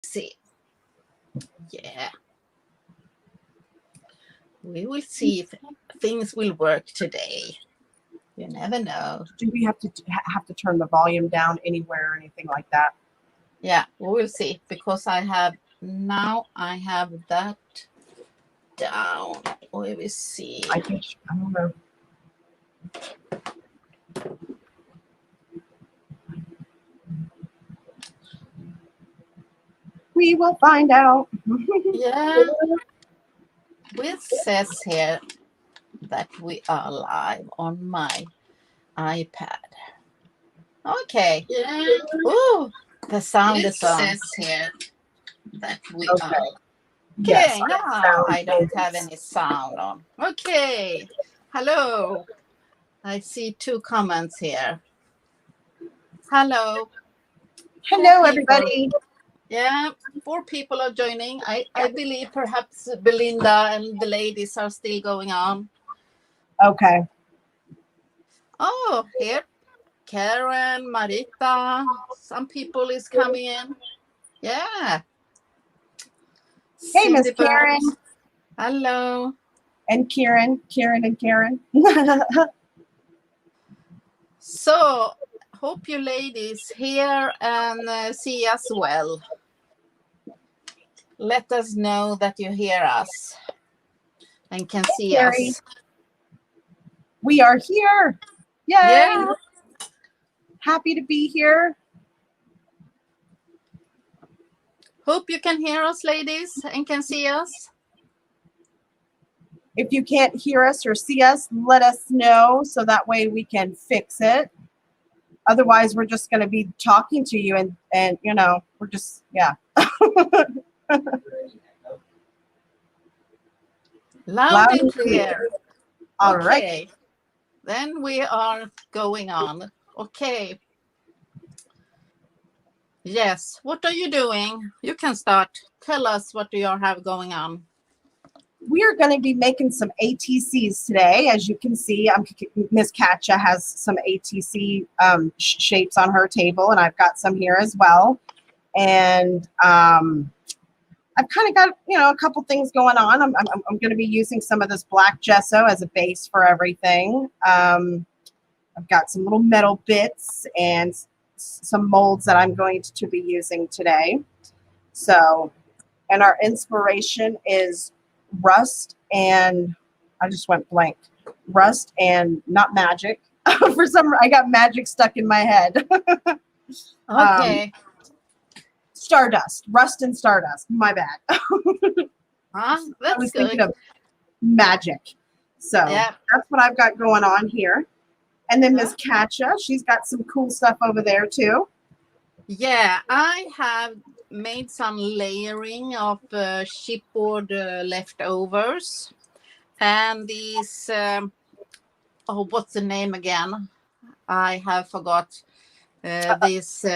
See. Yeah. We will see if things will work today. You never know. Do we have to turn the volume down anywhere or anything like that? Yeah, we will see, because I have that down. We will see. I don't know. We will find out. Yeah. It says here that we are live on my iPad. Okay. Yeah. Ooh, the sound is on. It says here that we are. Okay, Yes, now I don't have any sound on. Okay. Hello. I see 2 comments here. Hello. Hello, everybody. Yeah, 4 people are joining. I believe perhaps Belinda and the ladies are still going on. Okay. Oh, here. Karen, Marita. Some people is coming in. Yeah. Hey, Miss Karen. Hello. And Karen. So, hope you ladies hear and see us well. Let us know that you hear us and can see us. We are here. Yay. Yeah. Happy to be here. Hope you can hear us, ladies, and can see us. If you can't hear us or see us, let us know so that way we can fix it. Otherwise, we're just going to be talking to you and you know, we're just, yeah. Loud and clear. All right. Then we are going on. Okay. Yes. What are you doing? You can start. Tell us what you have going on. We are going to be making some ATCs today. As you can see, Miss Katja has some ATC shapes on her table, and I've got some here as well. And I've kind of got, you know, a couple things going on. I'm going to be using some of this black gesso as a base for everything. I've got some little metal bits and some molds that I'm going to be using today. So, and our inspiration is rust and I just went blank. Rust and not magic. For some, I got magic stuck in my head. Okay. Stardust, rust and stardust. My bad. That's I was good. thinking of magic. So yeah, that's what I've got going on here. And then Miss Katja, she's got some cool stuff over there too. Yeah, I have made some layering of chipboard leftovers. And these, what's the name again? I have forgot. This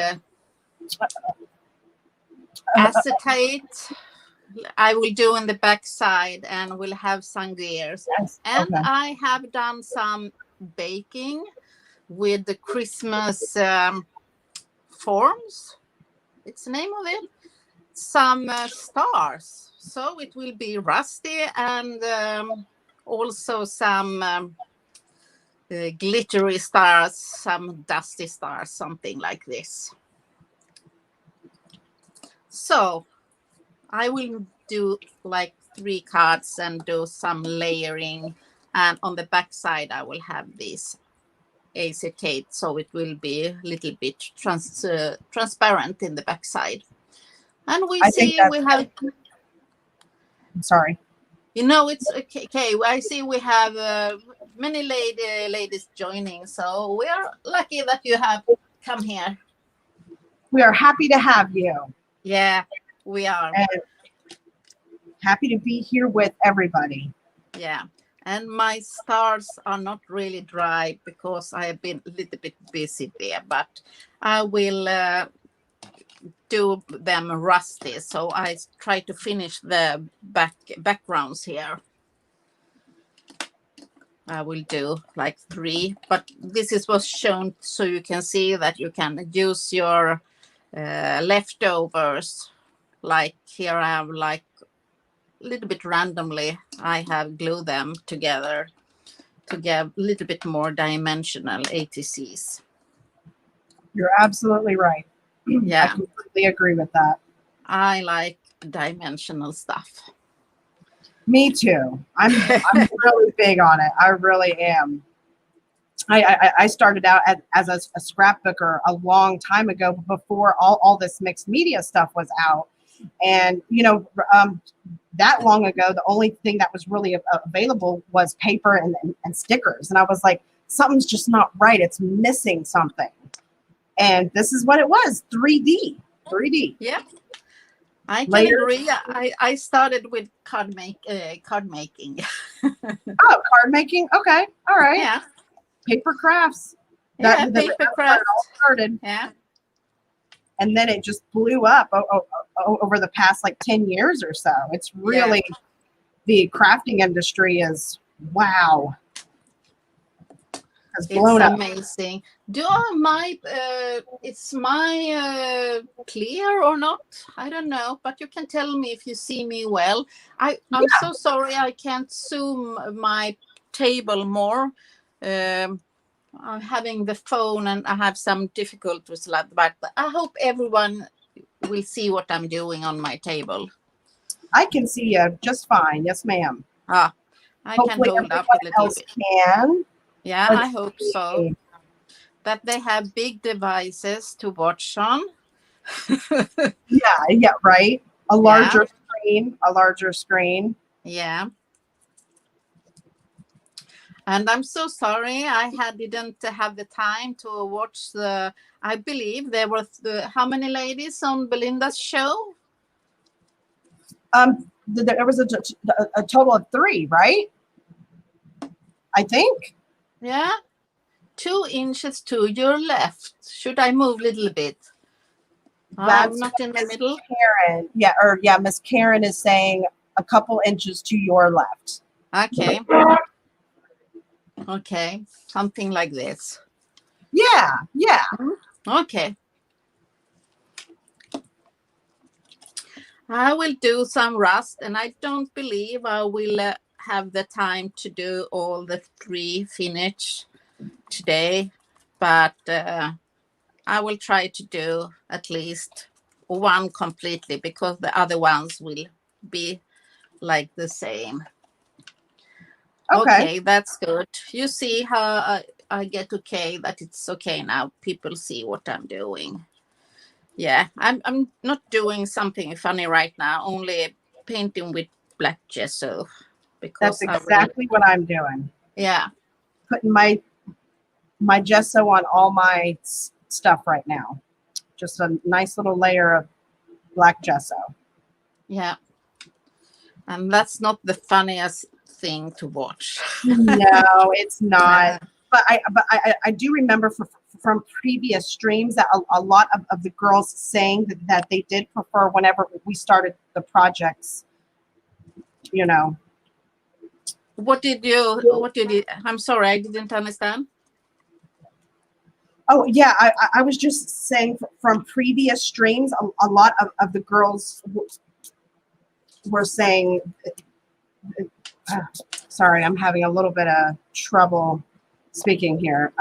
acetate I will do in the back side and we'll have some gears. Yes. And Okay. I have done some baking with the Christmas forms. It's the name of it. Some stars. So it will be rusty and also some glittery stars, some dusty stars, something like this. So I will do like 3 cards and do some layering. And on the back side, I will have this acetate, so it will be a little bit transparent in the back side. And we have. I'm sorry. You know, it's okay. I see we have many ladies joining, so we are lucky that you have come here. We are happy to have you. Yeah, we are. And happy to be here with everybody. Yeah, and my stars are not really dry because I have been a little bit busy there, but I will do them rusty, so I try to finish the backgrounds here. I will do like 3, but this was shown so you can see that you can use your leftovers like here I have like a little bit randomly, I have glued them together to get a little bit more dimensional ATCs. You're absolutely right. Yeah. I completely agree with that. I like dimensional stuff. Me too. I'm really big on it. I really am. I started out as a scrapbooker a long time ago before all this mixed media stuff was out. And, you know, that long ago, the only thing that was really available was paper and stickers. And I was like, something's just not right. It's missing something. And this is what it was, 3D. Yeah, I can Later. agree. I started with card making. Oh, card making? Okay. All right. Yeah. Paper crafts. Yeah, That's paper where it craft. all started. Yeah. And then it just blew up over the past like 10 years or so. It's really, the crafting industry is, wow. Has blown It's up. amazing. It's my clear or not? I don't know, but you can tell me if you see me well. I'm so sorry I can't zoom my table more. I'm having the phone and I have some difficulties like that, but I hope everyone will see what I'm doing on my table. I can see you just fine. Yes, ma'am. I Hopefully can hold up a little else bit. can. Yeah, Let's I hope so. That they have big devices to watch on. Yeah, right. A larger screen. Yeah. And I'm so sorry didn't have the time to watch I believe there were how many ladies on Belinda's show? There was a total of 3, right? I think. Yeah. 2 inches to your left. Should I move a little bit? That's not in the middle. Karen. Yeah, Miss Karen is saying a couple inches to your left. Okay. Okay. Something like this. Yeah. Okay. I will do some rust, and I don't believe I will have the time to do all the 3 finish today, but I will try to do at least 1 completely because the other ones will be like the same. Okay, that's good. You see how I get okay, that it's okay now. People see what I'm doing. Yeah, I'm not doing something funny right now, only painting with black gesso. Because that's exactly what I'm doing. Yeah. Putting my gesso on all my stuff right now. Just a nice little layer of black gesso. Yeah. And that's not the funniest thing to watch. No, it's not. But I do remember from previous streams that a lot of the girls saying that they did prefer whenever we started the projects, you know. I'm sorry, I didn't understand. Oh, yeah, I was just saying from previous streams, a lot of the girls were saying, sorry, I'm having a little bit of trouble speaking here.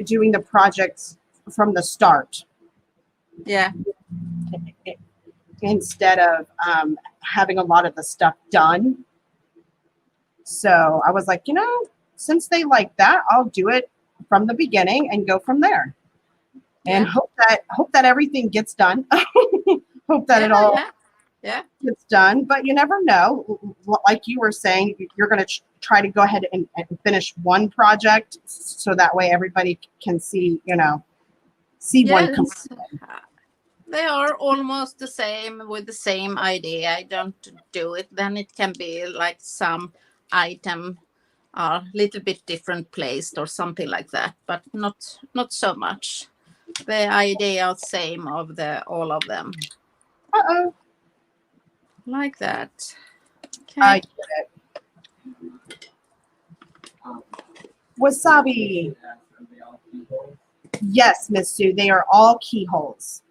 Doing the projects from the start. Yeah. Instead of having a lot of the stuff done. So I was like, since they like that, I'll do it from the beginning and go from there. And hope that everything gets done. Hope that it all gets done. But you never know. Like you were saying, you're going to try to go ahead and finish one project so that way everybody can see, one complete. They are almost the same with the same idea. I don't do it. Then it can be like some item are a little bit different placed or something like that, but not so much. The idea are same of all of them. Uh-oh. Like that. Okay. I get it. Wasabi. Yes, Miss Sue, they are all keyholes.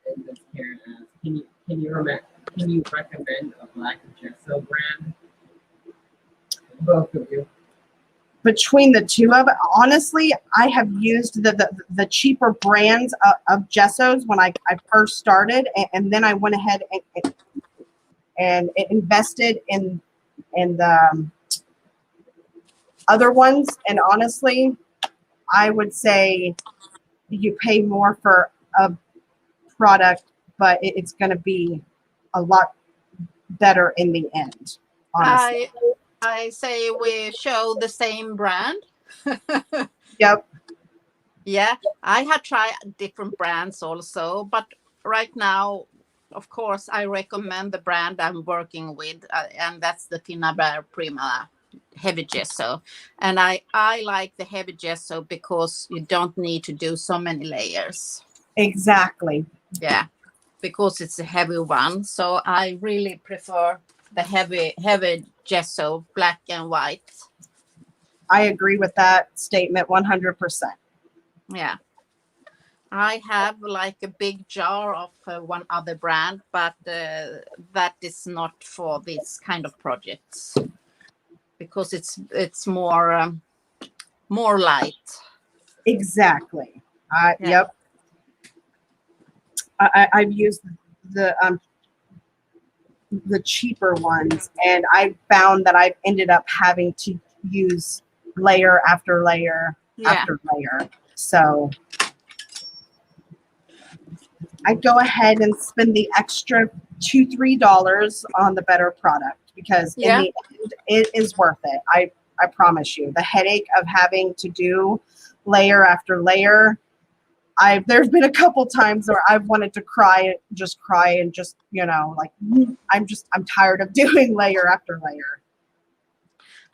And Miss Karen asks, can you recommend a black gesso brand? Both of you. Between the two of it, honestly, I have used the cheaper brands of gessos when I first started, and then I went ahead and invested in the other ones. And honestly, I would say you pay more for a product, but it's going to be a lot better in the end, honestly. I say we show the same brand. Yep. Yeah, I have tried different brands also, but right now, of course, I recommend the brand I'm working with, and that's the Finnabair Prima heavy gesso. And I like the heavy gesso because you don't need to do so many layers. Exactly. Yeah, because it's a heavy one. So I really prefer the heavy gesso, black and white. I agree with that statement 100%. Yeah. I have like a big jar of one other brand, but that is not for this kind of projects because it's more light. Exactly. Yeah. Yep. I've used the cheaper ones, and I found that I've ended up having to use layer after layer after layer. So I go ahead and spend the extra $2-3 on the better product because in the end, it is worth it. I promise you. The headache of having to do layer after layer. There's been a couple times where I've wanted to cry and just like I'm tired of doing layer after layer.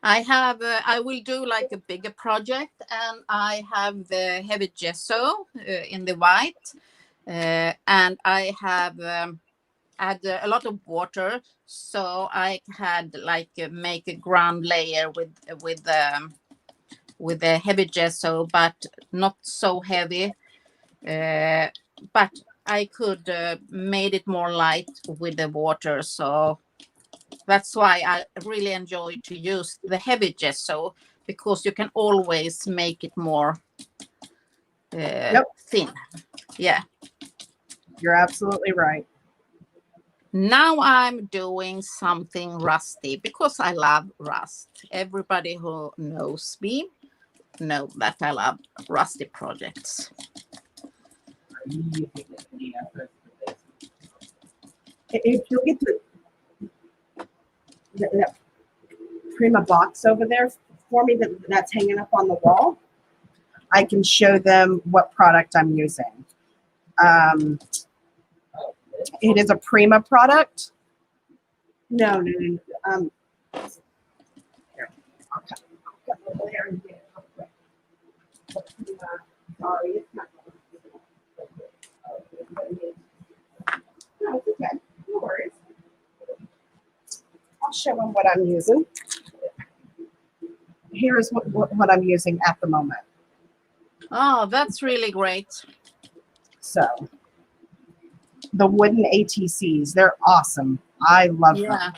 I will do like a bigger project, and I have the heavy gesso in the white, and I have add a lot of water, so I had like make a ground layer with the heavy gesso, but not so heavy. But I could made it more light with the water, so that's why I really enjoy to use the heavy gesso, because you can always make it more thin. Yeah, you're absolutely right. now I'm doing something rusty because I love rust. Everybody who knows me know that I love rusty projects. Are you using the FS for this? If you get the Prima box over there for me that's hanging up on the wall, I can show them what product I'm using. It is a Prima product. No. Here, I'll come over there and get it real quick. Sorry, it's not. No, it's okay. No worries. I'll show them what I'm using. Here is what I'm using at the moment. Oh, that's really great. So, the wooden ATCs, they're awesome. I love them.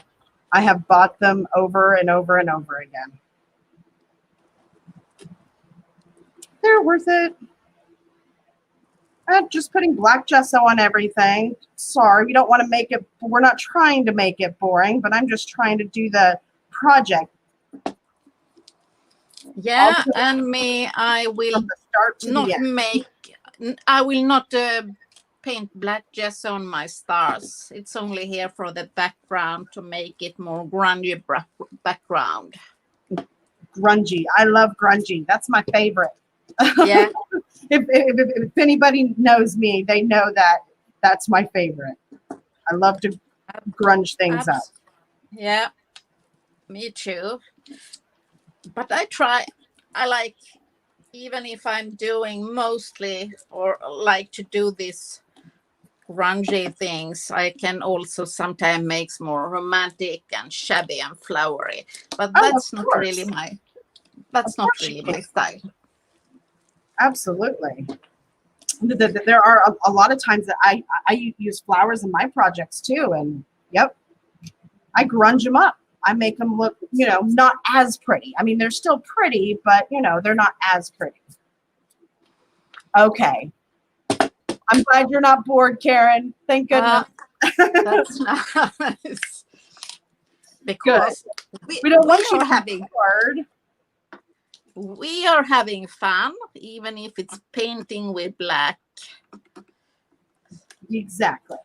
I have bought them over and over and over again. They're worth it. Just putting black gesso on everything. Sorry, we don't want to make it, we're not trying to make it boring, but I'm just trying to do the project. Yeah, and me, I will from the start to not the end. I will not paint black gesso on my stars. It's only here for the background to make it more grungy background. Grungy. I love grungy. That's my favorite. Yeah. if anybody knows me, they know that that's my favorite. I love to grunge things up. Yeah, me too. But I like, even if I'm doing mostly or like to do this grungy things, I can also sometimes make more romantic and shabby and flowery. But that's not really my style. Absolutely. There are a lot of times that I use flowers in my projects too, and yep, I grunge them up. I make them look, not as pretty. I mean, they're still pretty, but they're not as pretty. Okay. I'm glad you're not bored, Karen. Thank goodness. That's nice. Because we don't want you are to having be bored. We are having fun, even if it's painting with black. Exactly.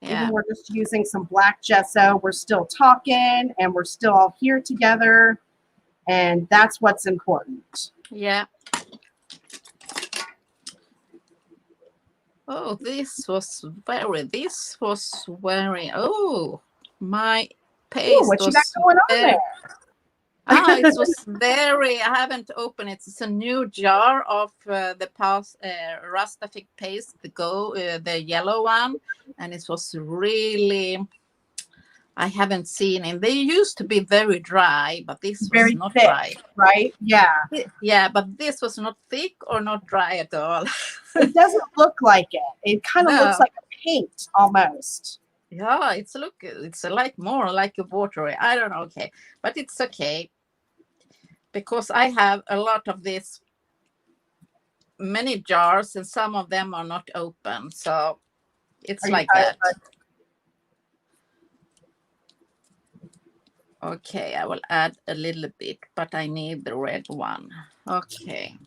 Yeah. Even we're just using some black gesso, we're still talking and we're still all here together. And that's what's important. Yeah. Oh, this was very, oh, my paste Ooh, what you was got going on very, there? it was very, I haven't opened it. It's a new jar of the past Rustafik paste, the yellow one. And it was really, I haven't seen it. They used to be very dry, but this was Very not thick, dry. right? Yeah. Yeah, but this was not thick or not dry at all. It doesn't look like it. It kind of No. looks like a paint almost. Yeah, it's like more like a watery. I don't know. Okay, but it's okay because I have a lot of this, many jars, and some of them are not open. So it's like that. Okay, I will add a little bit, but I need the red one. Okay.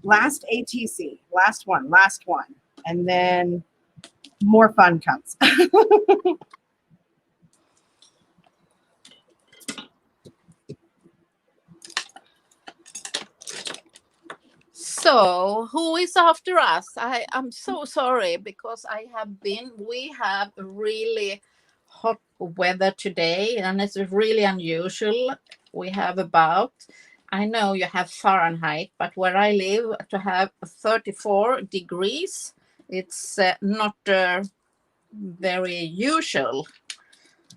Last ATC, last one, and then more fun comes. So who is after us? I'm so sorry because we have really hot weather today and it's really unusual. We have I know you have Fahrenheit, but where I live to have 34 degrees, it's not very usual.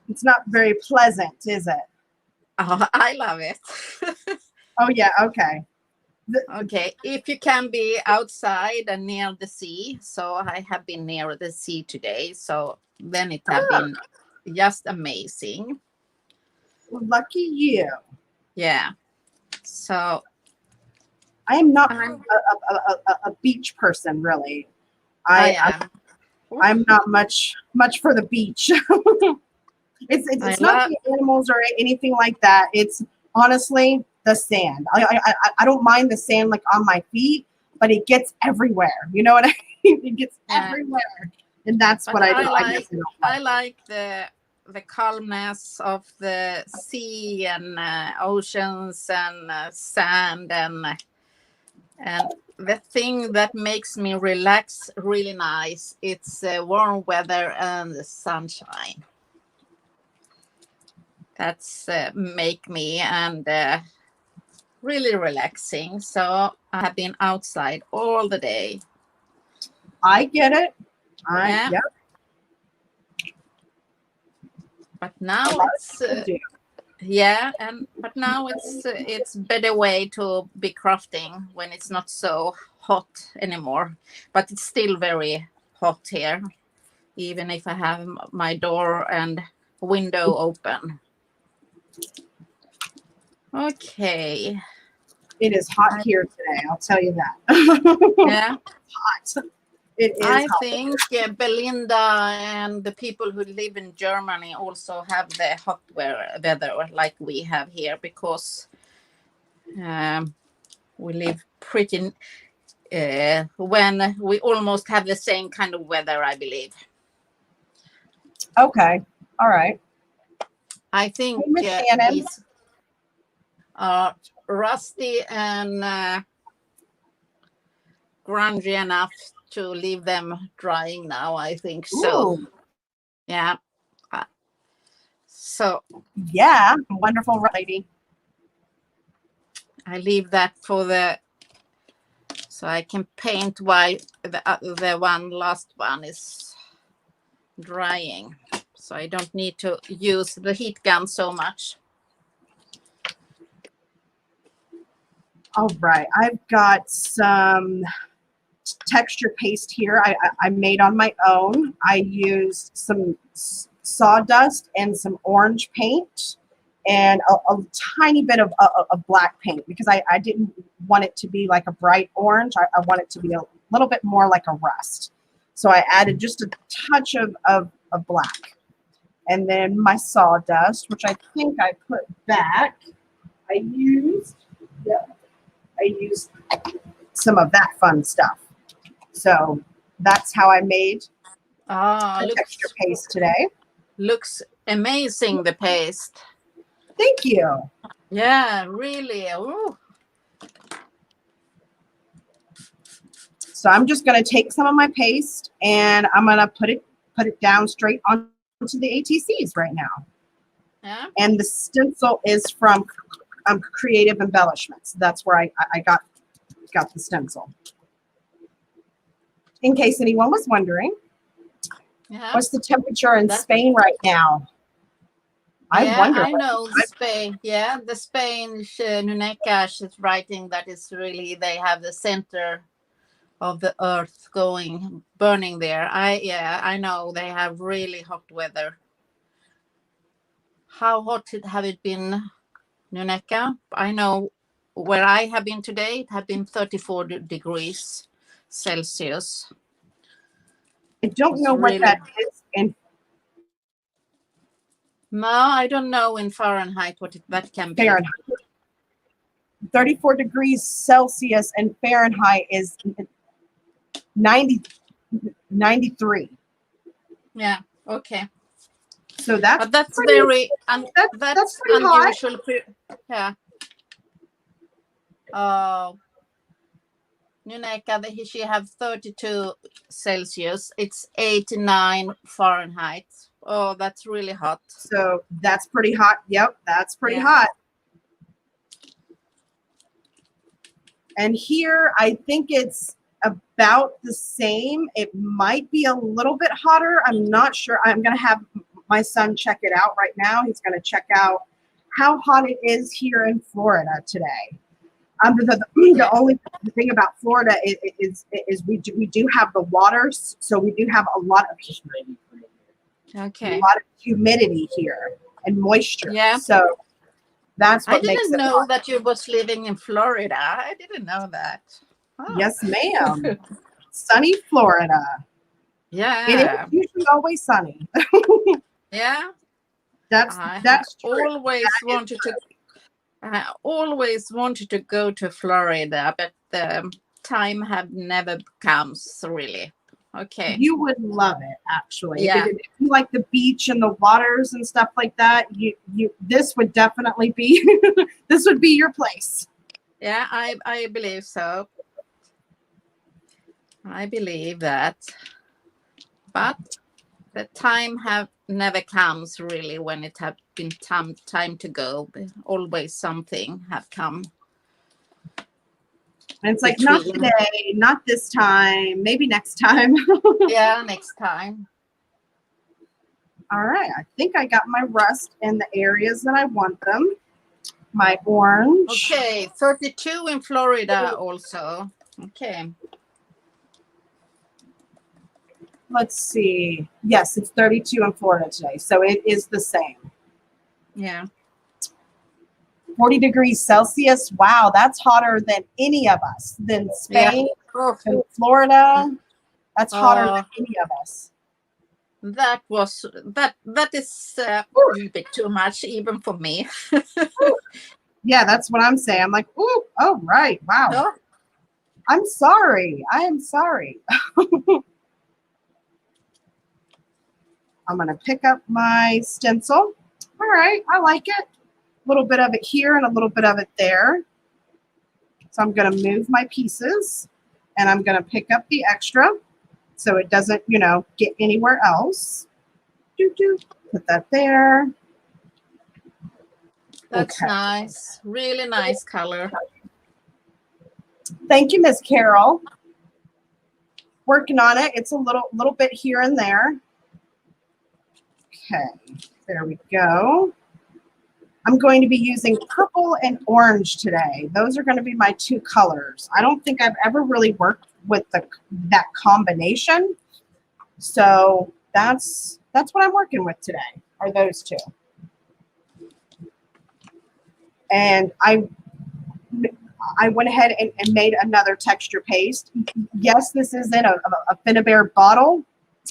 It's not very pleasant, is it? Oh, I love it. Oh yeah, okay. Okay, if you can be outside and near the sea. So I have been near the sea today. So then it have been just amazing. Well, lucky you. Yeah. So I am not a beach person, really. I am. I'm not much for the beach. It's not the animals or anything like that. It's honestly the sand. I don't mind the sand like on my feet, but it gets everywhere. You know what I mean? It gets everywhere, and that's what I don't. I like the calmness of the sea and oceans and sand and the thing that makes me relax really nice. It's warm weather and the sunshine. That's make me and really relaxing. So I have been outside all the day. I get it. Yep. But now it's but now it's better way to be crafting when it's not so hot anymore. But it's still very hot here, even if I have my door and window open. Okay. It is hot here today, I'll tell you that. Yeah. Hot. It is I hot. think Belinda and the people who live in Germany also have the hot weather like we have here because we live pretty when we almost have the same kind of weather, I believe. Okay. All right. I think these are rusty and grungy enough to leave them drying now. I think so. Ooh. Yeah. So. Yeah, wonderful lady. I leave that so I can paint while the last one is drying. So I don't need to use the heat gun so much. All right, I've got some texture paste here I made on my own. I used some sawdust and some orange paint and a tiny bit of black paint because I didn't want it to be like a bright orange. I want it to be a little bit more like a rust. So I added just a touch of black. And then my sawdust, which I think I put back, I used some of that fun stuff. So that's how I made the texture paste today. Looks amazing, the paste. Thank you. Yeah, really. Ooh. So I'm just going to take some of my paste and I'm going to put it down straight onto the ATCs right now. Yeah. And the stencil is from Creative Embellishments. That's where I got the stencil. In case anyone was wondering, what's the temperature in Spain right now? I know Spain. Yeah, the Spanish Nunecash is writing that it's really they have the center of the earth burning there. I know they have really hot weather. How hot have it been, Nuneca? I know where I have been today, it have been 34 degrees Celsius. I don't know what that is in. No, I don't know in Fahrenheit what that can be. Fahrenheit. 34 degrees Celsius and Fahrenheit is 93. Yeah. Okay. So that's that's pretty, very that's unusual. Hot. Yeah. Nuneca, she have 32 Celsius. It's 89 Fahrenheit. Oh, that's really hot. So that's pretty hot. Yep, that's pretty hot. And here, I think it's about the same. It might be a little bit hotter. I'm not sure. I'm going to have my son check it out right now. He's going to check out how hot it is here in Florida today. The only thing about Florida is we do have the waters, so we do have a lot of humidity here and moisture. Yeah. So that's what makes it. I didn't know hot. that you was living in Florida. I didn't know that. Oh. Yes, ma'am. Sunny Florida. Yeah. It is usually always sunny. Yeah. That's true. I always wanted to go to Florida, but the time have never comes really. Okay. You would love it, actually. Yeah. If you like the beach and the waters and stuff like that, this would definitely be this would be your place. Yeah, I believe so. I believe that. But the time have never comes really when it have been time to go. Always something have come. And it's like, not today, not this time, maybe next time. Yeah, next time. All right, I think I got my rust in the areas that I want them. My orange. Okay, 32 in Florida also. Okay. Let's see. Yes, it's 32 in Florida today, so it is the same. Yeah. 40 degrees Celsius. Wow, that's hotter than any of us. Than Spain, than Florida. That's hotter than any of us. That is a bit too much even for me. Yeah, that's what I'm saying. I'm like, ooh, oh right, wow. Oh. I'm sorry. I am sorry. I'm gonna pick up my stencil. All right, I like it. A little bit of it here and a little bit of it there. So I'm going to move my pieces and I'm going to pick up the extra so it doesn't, get anywhere else. Put that there. That's nice. Really nice color. Thank you, Miss Carol. Working on it. It's a little bit here and there. Okay, there we go. I'm going to be using purple and orange today. Those are going to be my two colors. I don't think I've ever really worked with that combination. So that's what I'm working with today, are those two. And I went ahead and made another texture paste. Yes, this is in a Finnabair bottle,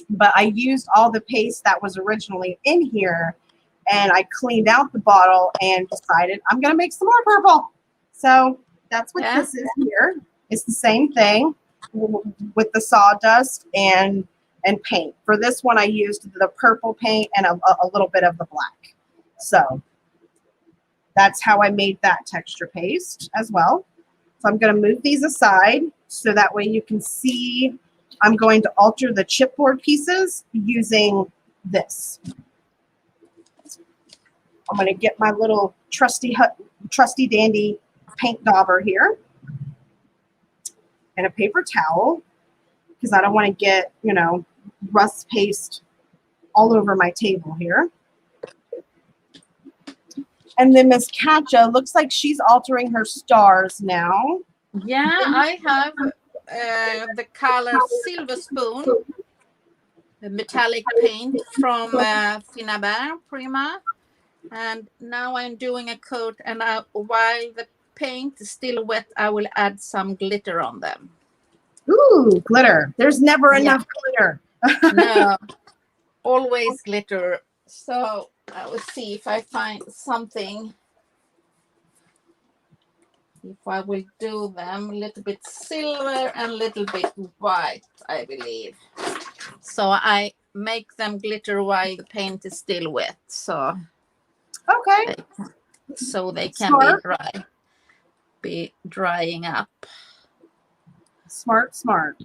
but I used all the paste that was originally in here, and I cleaned out the bottle and decided I'm going to make some more purple. So that's what this is here. It's the same thing with the sawdust and paint. For this one, I used the purple paint and a little bit of the black. So that's how I made that texture paste as well. So I'm going to move these aside so that way you can see. I'm going to alter the chipboard pieces using this. I'm going to get my little trusty dandy paint dauber here and a paper towel because I don't want to get, rust paste all over my table here. And then Miss Katja looks like she's altering her stars now. Yeah, I have the color Silver Spoon, the metallic paint from Finnabair Prima. And now I'm doing a coat, and while the paint is still wet, I will add some glitter on them. Ooh, glitter. There's never enough glitter. No, always glitter. So I will see if I find something. If I will do them a little bit silver and a little bit white, I believe. So I make them glitter while the paint is still wet. So okay. So they can be drying up. Smart, smart.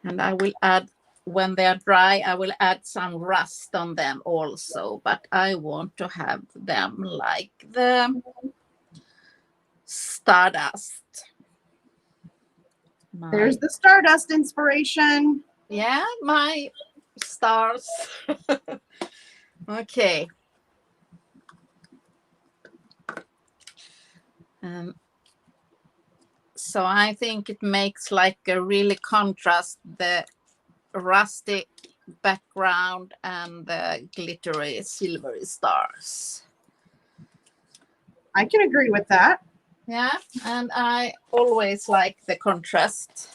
And I will add, when they are dry, I will add some rust on them also. But I want to have them like the Stardust. There's the Stardust inspiration. Yeah, my stars. Okay. So I think it makes like a really contrast, the rusty background and the glittery silvery stars. I can agree with that. Yeah, and I always like the contrast.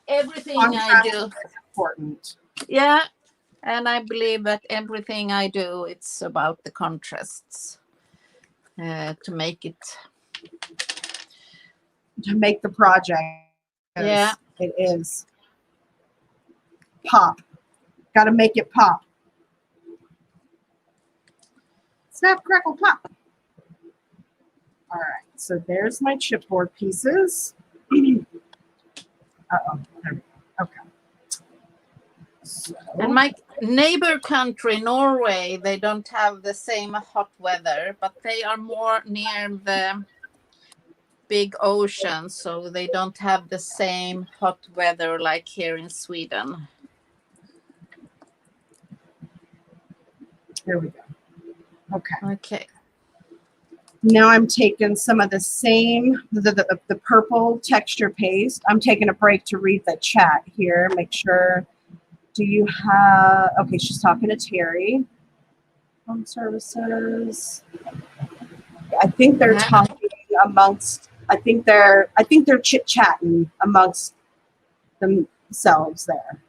Everything I do is important. Yeah, and I believe that everything I do, it's about the contrasts to make the project. Yeah, it is pop. Got to make it pop. Snap, crackle, pop. All right, so there's my chipboard pieces. Uh-oh. Okay. So. And my neighbor country, Norway, they don't have the same hot weather, but they are more near the big ocean, so they don't have the same hot weather like here in Sweden. Here we go. Okay. Now I'm taking some of the same, the purple texture paste. I'm taking a break to read the chat here. Make sure. Do you have, okay, she's talking to Terry. Home services. I think they're talking amongst, I think they're chit-chatting amongst themselves there.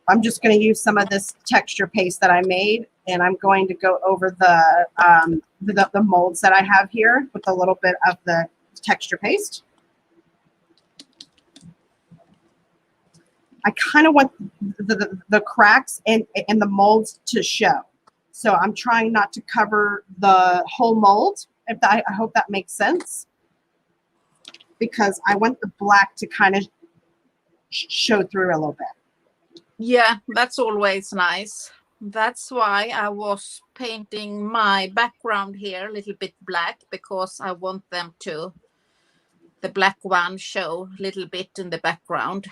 I'm just going to use some of this texture paste that I made, and I'm going to go over the molds that I have here with a little bit of the texture paste. I kind of want the cracks and the molds to show. So I'm trying not to cover the whole mold. I hope that makes sense. Because I want the black to kind of show through a little bit. Yeah, that's always nice. That's why I was painting my background here a little bit black, because I want them to the black one show a little bit in the background.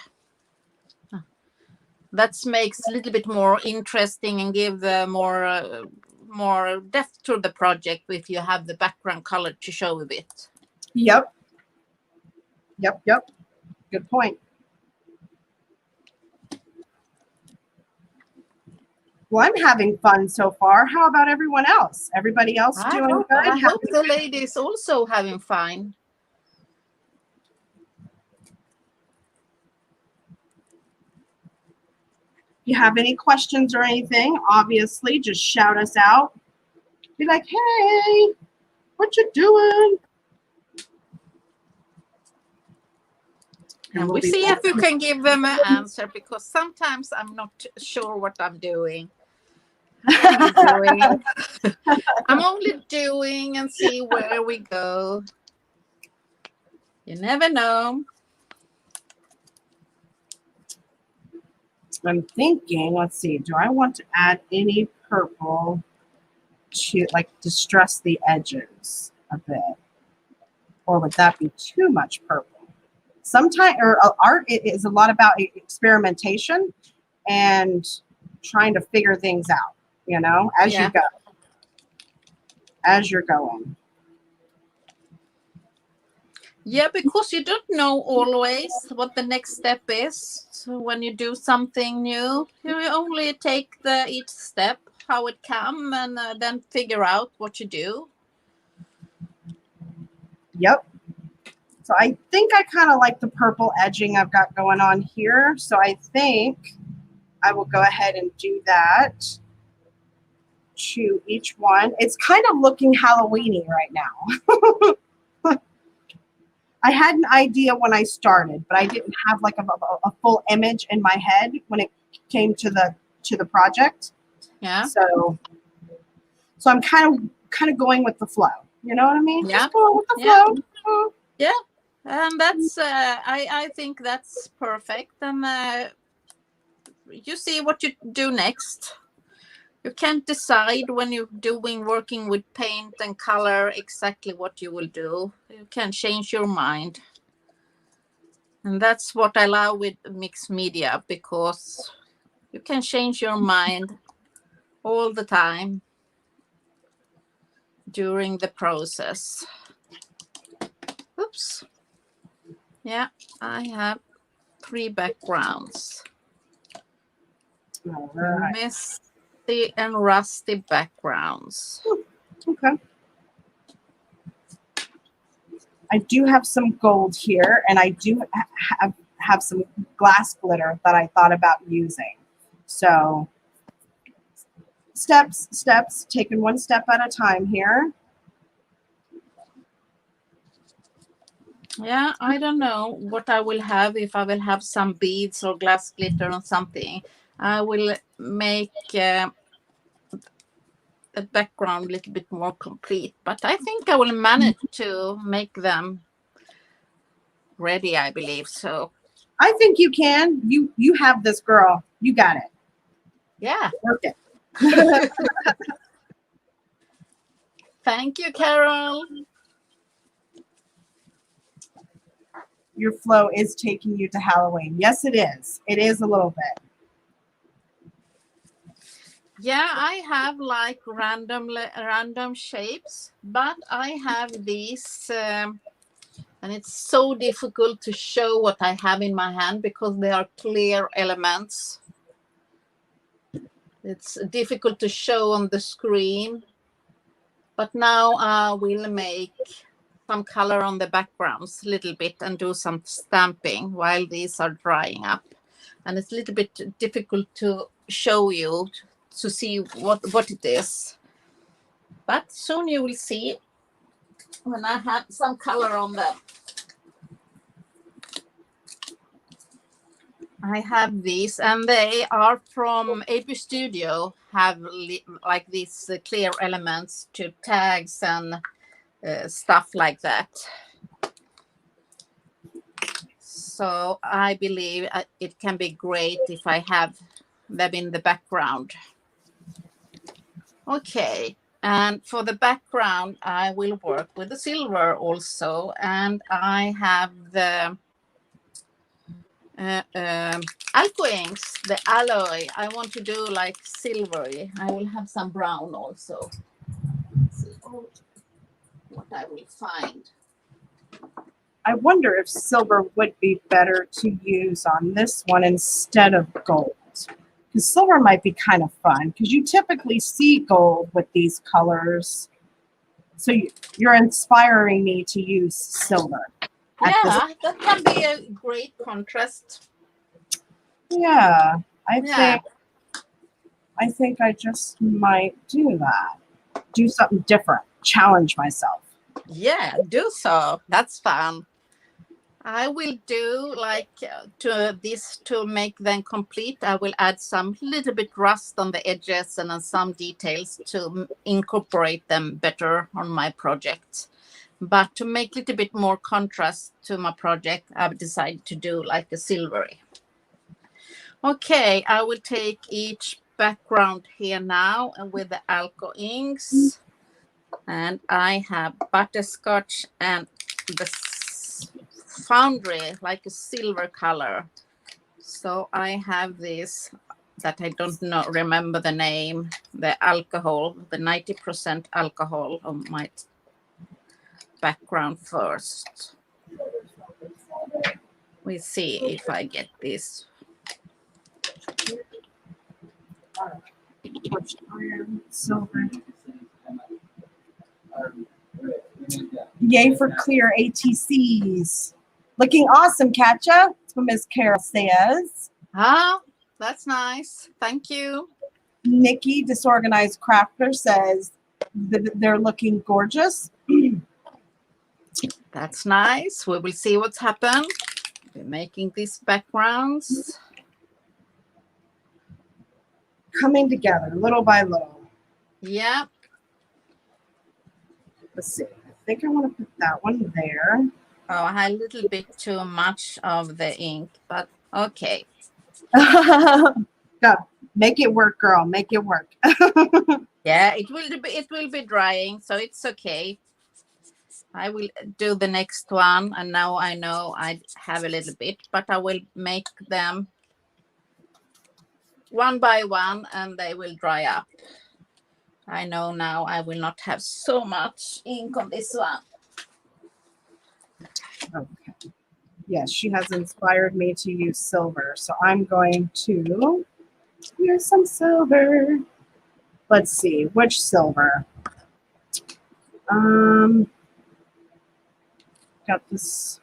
That makes a little bit more interesting and give more depth to the project if you have the background color to show a bit. Yep. Good point. Well, I'm having fun so far. How about everyone else? Everybody else doing good? I hope the ladies also having fun. If you have any questions or anything, obviously, just shout us out. Be like, hey, what you doing? And we'll see if you can give them an answer, because sometimes I'm not sure what I'm doing. I'm only doing and see where we go. You never know. I'm thinking, let's see, do I want to add any purple to like distress the edges a bit? Or would that be too much purple? Sometimes, or art is a lot about experimentation and trying to figure things out, you know, as you go, as you're going. Yeah, because you don't know always what the next step is. So when you do something new, you only take each step, how it come, and then figure out what you do. Yep. So I think I kind of like the purple edging I've got going on here. So I think I will go ahead and do that to each one. It's kind of looking Halloween-y right now. I had an idea when I started, but I didn't have like a full image in my head when it came to the project. Yeah. So I'm kind of going with the flow. You know what I mean? Yeah. Just go with the flow. Yeah. And that's I think that's perfect. And you see what you do next. You can't decide when you're working with paint and color exactly what you will do. You can change your mind. And that's what I love with mixed media, because you can change your mind all the time during the process. Oops. Yeah, I have 3 backgrounds. All right. Misty and rusty backgrounds. Okay. I do have some gold here, and I do have some glass glitter that I thought about using. So steps, taking one step at a time here. Yeah, I don't know what I will have, if I will have some beads or glass glitter or something. I will make the background a little bit more complete, but I think I will manage to make them ready, I believe. So I think you can. You have this, girl. You got it. yeah. Work it. Thank you, Carol. Your flow is taking you to Halloween. Yes, it is. It is a little bit. Yeah, I have like random shapes, but I have these, and it's so difficult to show what I have in my hand because they are clear elements. It's difficult to show on the screen, but now I will make some color on the backgrounds a little bit and do some stamping while these are drying up. And it's a little bit difficult to show you to see what it is. But soon you will see when I have some color on them. I have these, and they are from AP Studio, have like these clear elements to tags and stuff like that. So I believe it can be great if I have them in the background. Okay, And for the background, I will work with the silver also. And I have the alco inks, the alloy. I want to do like silvery. I will have some brown also. Let's see what I will find. I wonder if silver would be better to use on this one instead of gold. Because silver might be kind of fun because you typically see gold with these colors. So you're inspiring me to use silver. Yeah, that can be a great contrast. Yeah, Yeah. I think I just might do that. Do something different. Challenge myself. Yeah, do so. That's fun. I will do like to make them complete. I will add some little bit rust on the edges and on some details to incorporate them better on my project. But to make a little bit more contrast to my project, I've decided to do like a silvery. Okay, I will take each background here now and with the alco inks. And I have butterscotch and the foundry, like a silver color. So I have this that I don't know, remember the name, the alcohol, the 90% alcohol on my background first. We see if I get this. Silver. Yay for clear ATCs. Looking awesome, Katja. That's what Ms. Carol says. Ah, that's nice. Thank you. Nikki, Disorganized Crafter, says they're looking gorgeous. That's nice. We will see what's happened. We're making these backgrounds. Coming together little by little. Yeah. Let's see. I think I want to put that one there. Oh, I had a little bit too much of the ink, but okay. Go. Make it work, girl. Make it work. Yeah, it will be drying, so it's okay. I will do the next one, and now I know I have a little bit, but I will make them one by one, and they will dry up. I know now I will not have so much ink on this one. Okay. Yes, she has inspired me to use silver, so I'm going to use some silver. Let's see, which silver? Got this,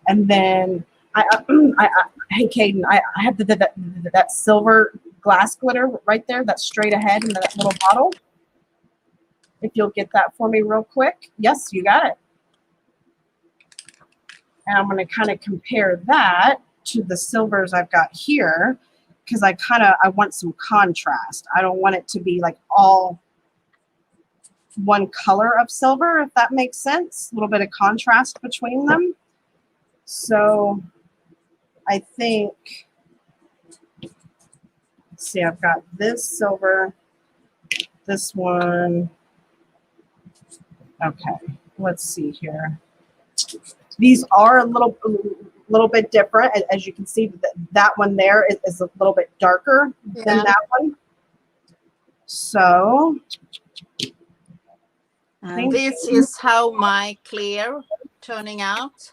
and then hey, Caden, I have that silver glass glitter right there. That's straight ahead in that little bottle. If you'll get that for me real quick. Yes, you got it. And I'm going to kind of compare that to the silvers I've got here because I want some contrast. I don't want it to be like all one color of silver, if that makes sense. A little bit of contrast between them. So I think, let's see, I've got this silver, this one. Okay, let's see here. These are a little bit different. As you can see, that one there is a little bit darker than that one. So and this is how my clear turning out.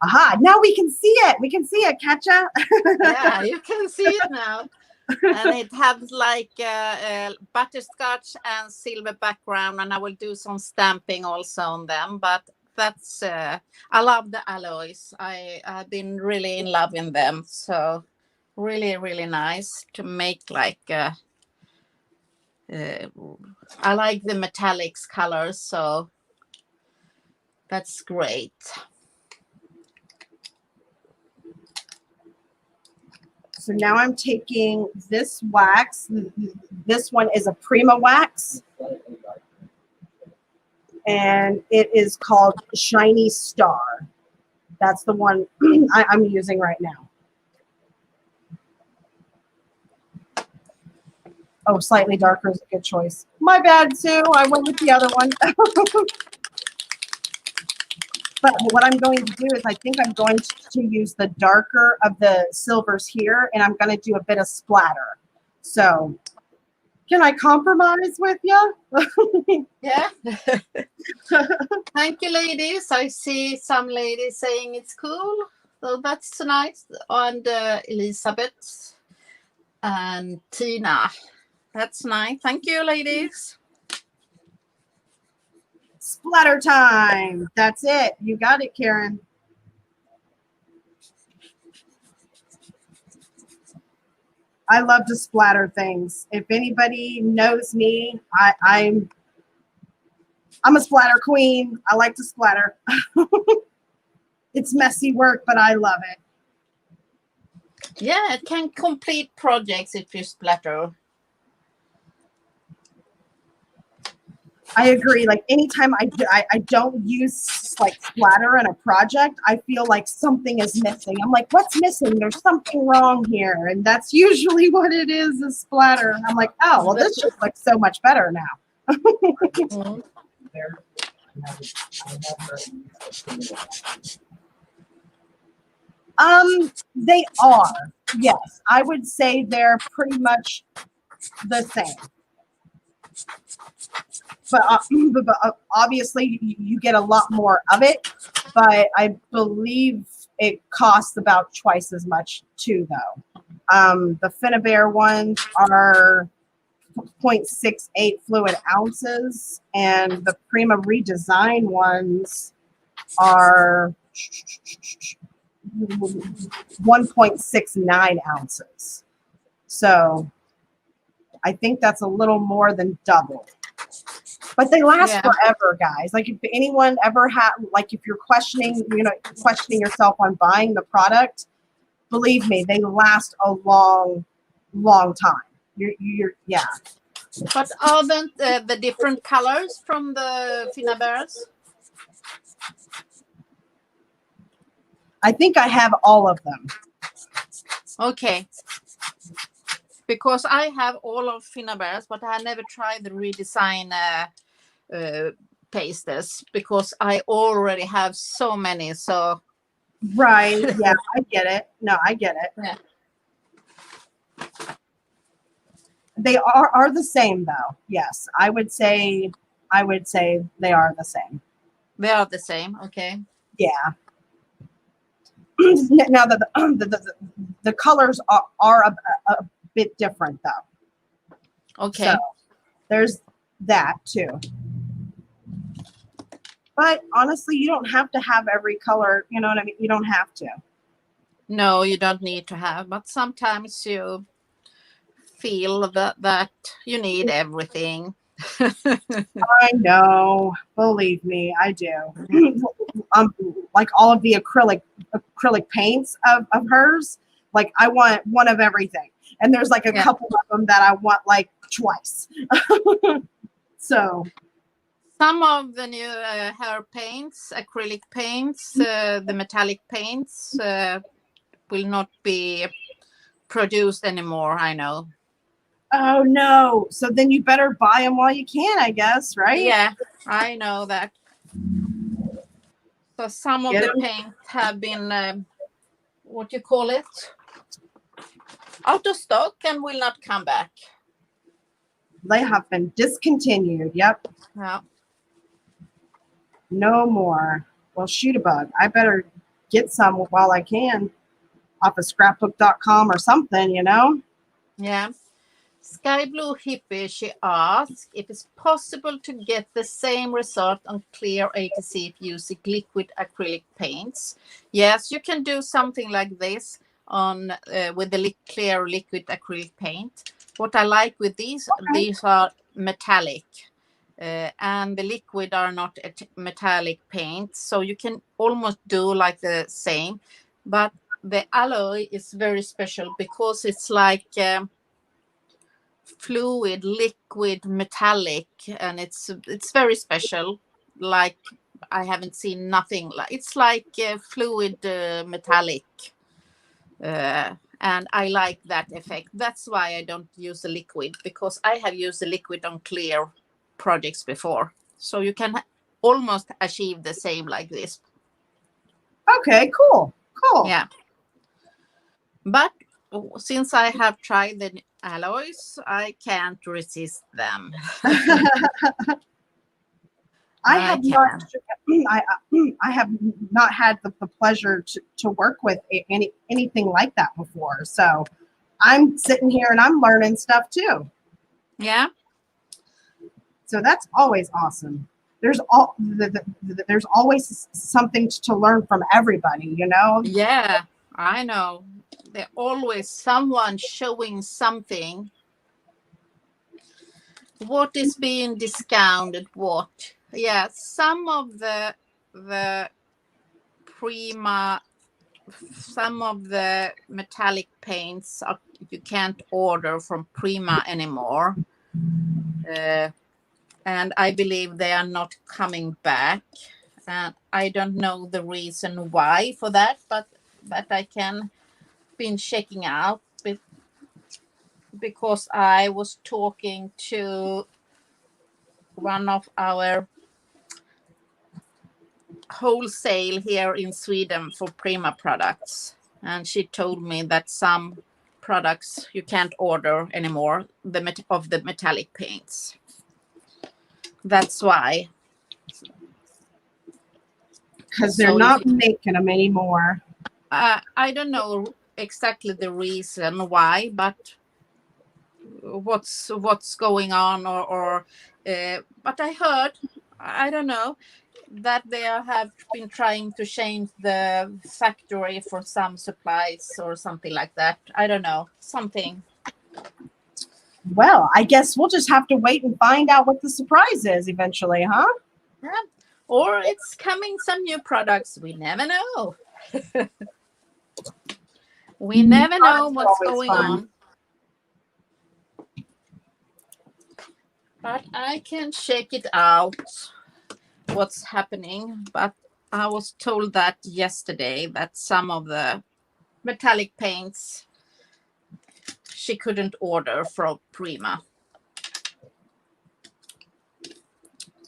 Aha, now we can see it. We can see it, Katja. Yeah, you can see it now. And it has like butterscotch and silver background, and I will do some stamping also on them. But that's I love the alloys. I've been really in love in them. So really, really nice to make like I like the metallics colors, so that's great. So now I'm taking this wax. This one is a Prima wax. And it is called Shiny Star. That's the one I'm using right now. Oh, slightly darker is a good choice. My bad, Sue. I went with the other one. But what I'm going to do is I think I'm going to use the darker of the silvers here, and I'm going to do a bit of splatter. So can I compromise with you? Yeah. Thank you, ladies. I see some ladies saying it's cool. So that's nice. And Elizabeth and Tina. That's nice. Thank you, ladies. Splatter time. That's it. You got it, Karen. I love to splatter things. If anybody knows me, I'm a splatter queen. I like to splatter. It's messy work, but I love it. Yeah, it can complete projects if you splatter. I agree. Like anytime I don't use like splatter in a project, I feel like something is missing. I'm like, what's missing? There's something wrong here. And that's usually what it is splatter. And I'm like, oh, well, this just looks so much better now. Mm. They are. Yes. I would say they're pretty much the same. But obviously you get a lot more of it, but I believe it costs about twice as much too, though. The Finnabair ones are 0.68 fluid ounces, and the Prima Redesign ones are 1.69 ounces. So I think that's a little more than double. But they last forever, guys. Like if anyone ever had, like if you're questioning yourself on buying the product, believe me, they last a long, long time. Yeah. But aren't the different colors from the Finnabairs? I think I have all of them. Okay. Because I have all of Finnabairs, but I never tried the redesign pastes because I already have so many. So right, yeah, I get it. No, I get it. Yeah. They are the same though. Yes, I would say they are the same. They are the same. Okay. Yeah. Now the colors are a bit different though. Okay. So there's that too. But honestly, you don't have to have every color. You know what I mean? You don't have to. No, you don't need to have, but sometimes you feel that you need everything. I know. Believe me, I do. Like all of the acrylic paints of hers, like I want one of everything. And there's like a couple of them that I want like twice. So some of the new hair paints, acrylic paints, the metallic paints will not be produced anymore, I know. Oh no. So then you better buy them while you can, I guess, right? Yeah, I know that. So some of the paints have been, what you call it? Out of stock and will not come back. They have been discontinued. Yep. Yeah. No more. Well, shoot a bug. I better get some while I can off of scrapbook.com or something, you know? Yeah. Sky Blue Hippie, she asked if it's possible to get the same result on clear ATC using liquid acrylic paints. Yes, you can do something like this on with the clear liquid acrylic paint. What I like with these are metallic. And the liquid are not metallic paint, so you can almost do like the same, but the alloy is very special because it's like fluid, liquid, metallic, and it's very special. Like I haven't seen nothing like it's like fluid metallic, And I like that effect. That's why I don't use the liquid, because I have used the liquid on clear projects before. So you can almost achieve the same like this. Okay, cool. Cool. Yeah. But since I have tried the alloys, I can't resist them. I I have can. I have not had the pleasure to work with anything like that before. So I'm sitting here and I'm learning stuff too. Yeah. So that's always awesome. There's there's always something to learn from everybody, you know? Yeah, I know. There's always someone showing something. What is being discounted? What? Yeah, some of the Prima, some of the metallic paints you can't order from Prima anymore. And I believe they are not coming back. And I don't know the reason why for that, but I can been checking out because I was talking to one of our wholesale here in Sweden for Prima products, and she told me that some products you can't order anymore of the metallic paints. That's why. Because they're not making them anymore. I don't know exactly the reason why, but what's going on, or but I heard, I don't know, that they have been trying to change the factory for some supplies or something like that. I don't know, something. Well, I guess we'll just have to wait and find out what the surprise is eventually, huh? Yeah. Or it's coming some new products. We never know. We never know what's going on. But I can check it out, what's happening. But I was told that yesterday that some of the metallic paints she couldn't order from Prima.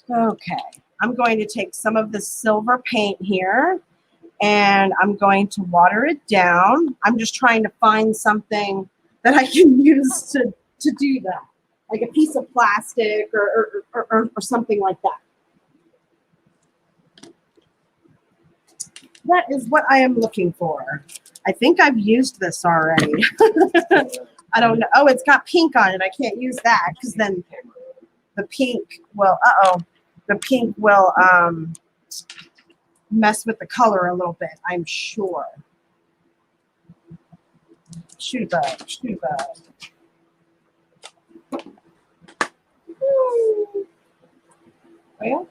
Okay, I'm going to take some of the silver paint here and I'm going to water it down. I'm just trying to find something that I can use to do that, like a piece of plastic or something like that. That is what I am looking for. I think I've used this already. I don't know. Oh, it's got pink on it. I can't use that because then the pink will, the pink will mess with the color a little bit, I'm sure. Shoot a bug, shoot a bug. Well,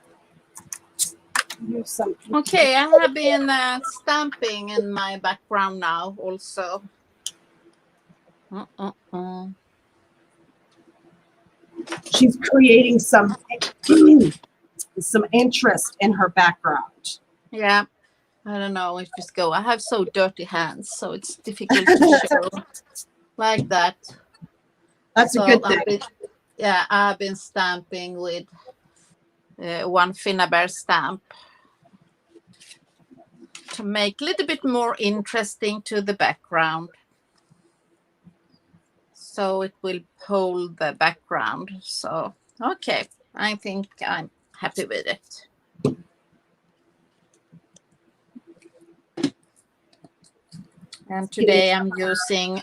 use some. Okay, I have been stamping in my background now also. She's creating some interest in her background. Yeah, I don't know if it's go. I have so dirty hands, so it's difficult to show like that. That's a good thing. I've been stamping with one Finnaber stamp to make a little bit more interesting to the background. So it will hold the background. So, okay, I think I'm happy with it. And today I'm using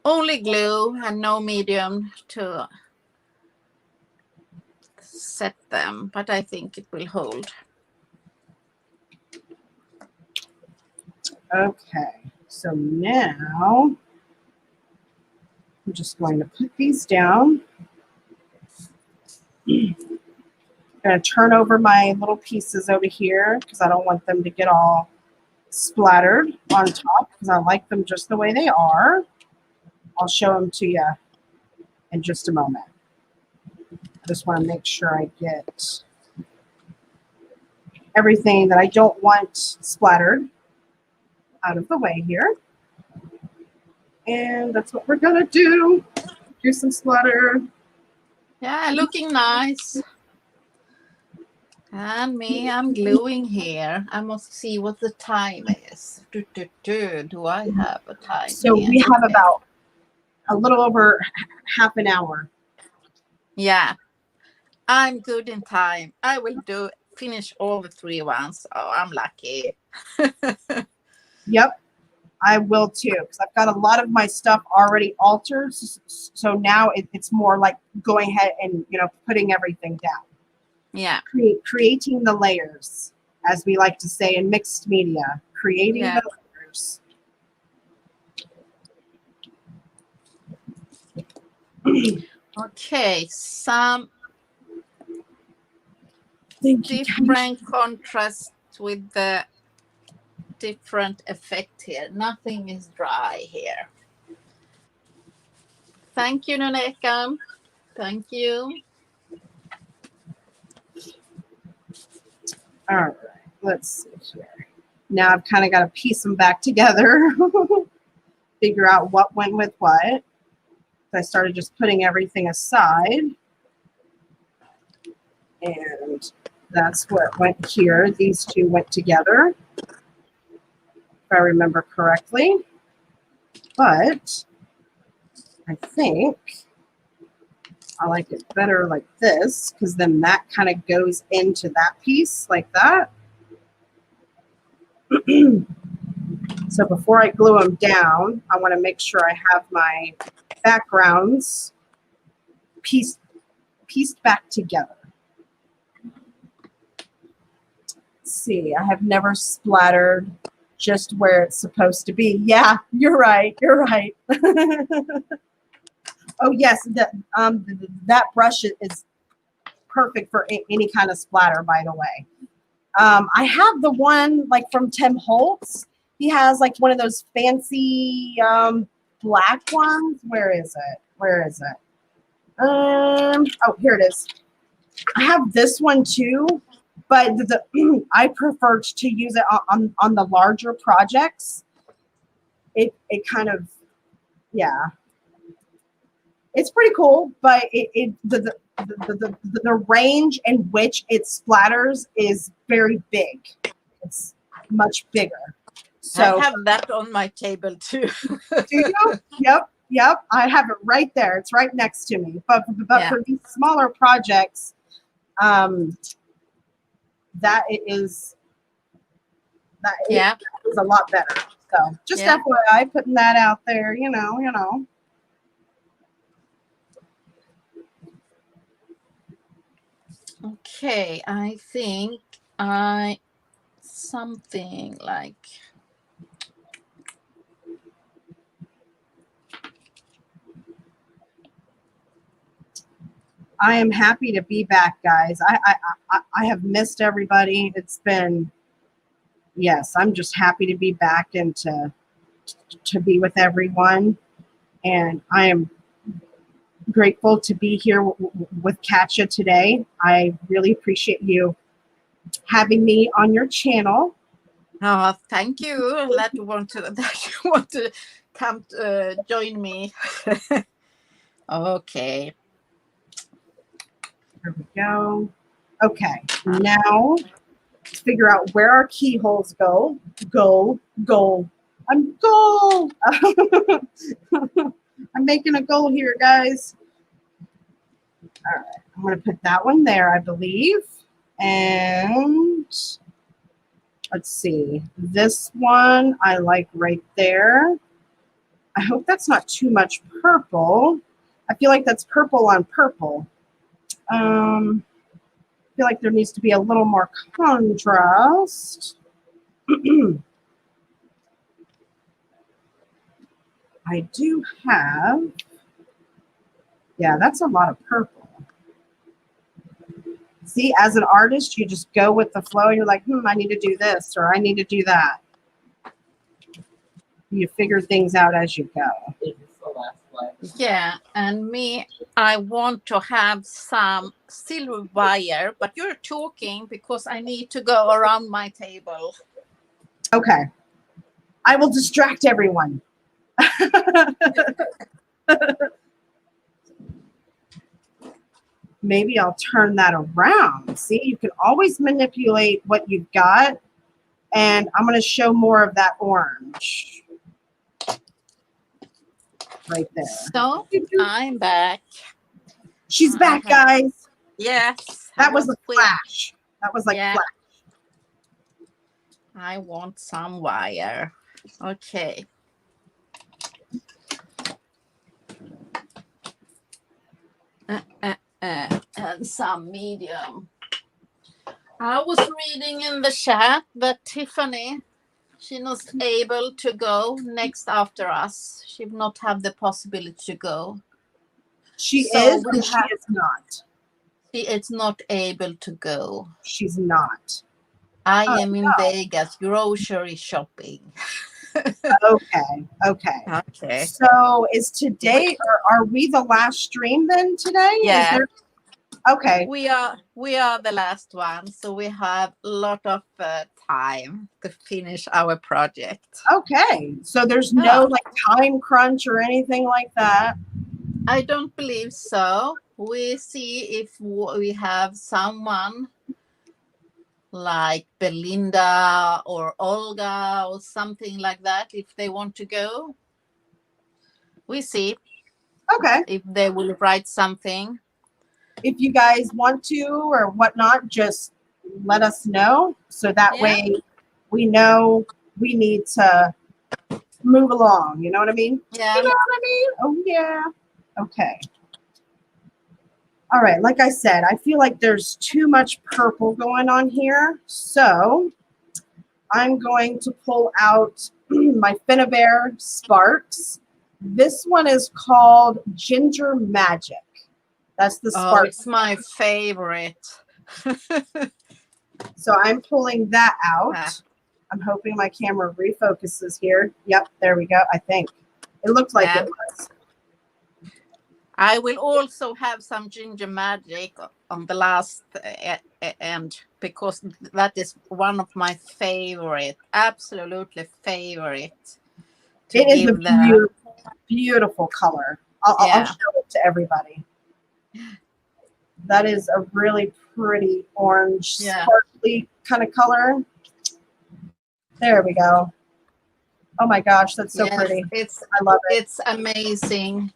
only glue and no medium to set them, but I think it will hold. Okay, so now I'm just going to put these down. I'm going to turn over my little pieces over here because I don't want them to get all splattered on top because I like them just the way they are. I'll show them to you in just a moment. I just want to make sure I get everything that I don't want splattered out of the way here. And that's what we're gonna do. Do some splatter. Yeah, looking nice. And me, I'm gluing here. I must see what the time is. Do I have a time So here? we have Okay. about a little over half an hour. Yeah, I'm good in time. I will finish all the 3 ones. Oh, I'm lucky. Yep, I will too, because I've got a lot of my stuff already altered. So now it's more like going ahead and putting everything down, Yeah, creating the layers, as we like to say in mixed media, creating yeah. the layers. Okay, some Thank you, different contrast with the different effect here. Nothing is dry here. Thank you, Noneka. Thank you. All right, let's see here. Now I've kind of got to piece them back together, figure out what went with what. I started just putting everything aside, and that's what went here. These two went together, if I remember correctly. But I think I like it better like this, because then that kind of goes into that piece like that. So before I glue them down, I want to make sure I have my backgrounds pieced back together. Let's see, I have never splattered just where it's supposed to be. Yeah, you're right. You're right. Oh yes, that brush is perfect for any kind of splatter, by the way. I have the one like from Tim Holtz. He has like one of those fancy black ones. Where is it? Where is it? Oh, here it is. I have this one too, but I prefer to use it on the larger projects. It kind of, yeah, it's pretty cool, but the range in which it splatters is very big. It's much bigger. So I have that on my table too. do you? Yep. I have it right there. It's right next to me. But Yeah. for these smaller projects, that is Yeah. a lot better. So just Yeah. FYI, putting that out there. You know. Okay, I think something like I am happy to be back, guys. I have missed everybody. It's been, yes, I'm just happy to be back and to be with everyone. And I am grateful to be here with Katja today. I really appreciate you having me on your channel. oh, thank you that you want to come join me. Okay. There we go. Okay, now let's figure out where our keyholes go. Go. I'm goal. I'm making a goal here, guys. All right, I'm going to put that one there, I believe. And let's see. This one I like right there. I hope that's not too much purple. I feel like that's purple on purple. I feel like there needs to be a little more contrast. I do have, yeah, that's a lot of purple. See, as an artist, you just go with the flow. You're like, I need to do this or I need to do that. You figure things out as you go. Yeah, and me, I want to have some silver wire, but you're talking because I need to go around my table. Okay. I will distract everyone. Maybe I'll turn that around. See, you can always manipulate what you've got. And I'm going to show more of that orange right there. So I'm back. She's back, guys. Yes. That was a flash. That was like flash. I want some wire. Okay. And some medium. I was reading in the chat that Tiffany, she's not able to go next after us. She will not have the possibility to go. She is, but she is not. She is not able to go. She's not. I am in Vegas grocery shopping. Okay. So is today, or are we the last stream then today? Yeah. Okay. We are the last one, so we have a lot of time to finish our project. Okay. So there's no like time crunch or anything like that? I don't believe so. We see if we have someone like Belinda or Olga or something like that, if they want to go. We see. Okay. If they will write something. If you guys want to or whatnot, just let us know. So that way we know we need to move along. You know what I mean? Yeah. You know what I mean? Oh, yeah. Okay. All right. Like I said, I feel like there's too much purple going on here. So I'm going to pull out my Finnabair Sparks. This one is called Ginger Magic. That's the Spark. Oh, it's my favorite. So I'm pulling that out. I'm hoping my camera refocuses here. Yep, there we go. I think it looked like it was. I will also have some Ginger Magic on the last end because that is one of my favorite, absolutely favorite. It is a beautiful, beautiful color. I'll show it to everybody. That is a really pretty orange, sparkly kind of color. There we go. Oh my gosh, that's so pretty. I love it. It's amazing.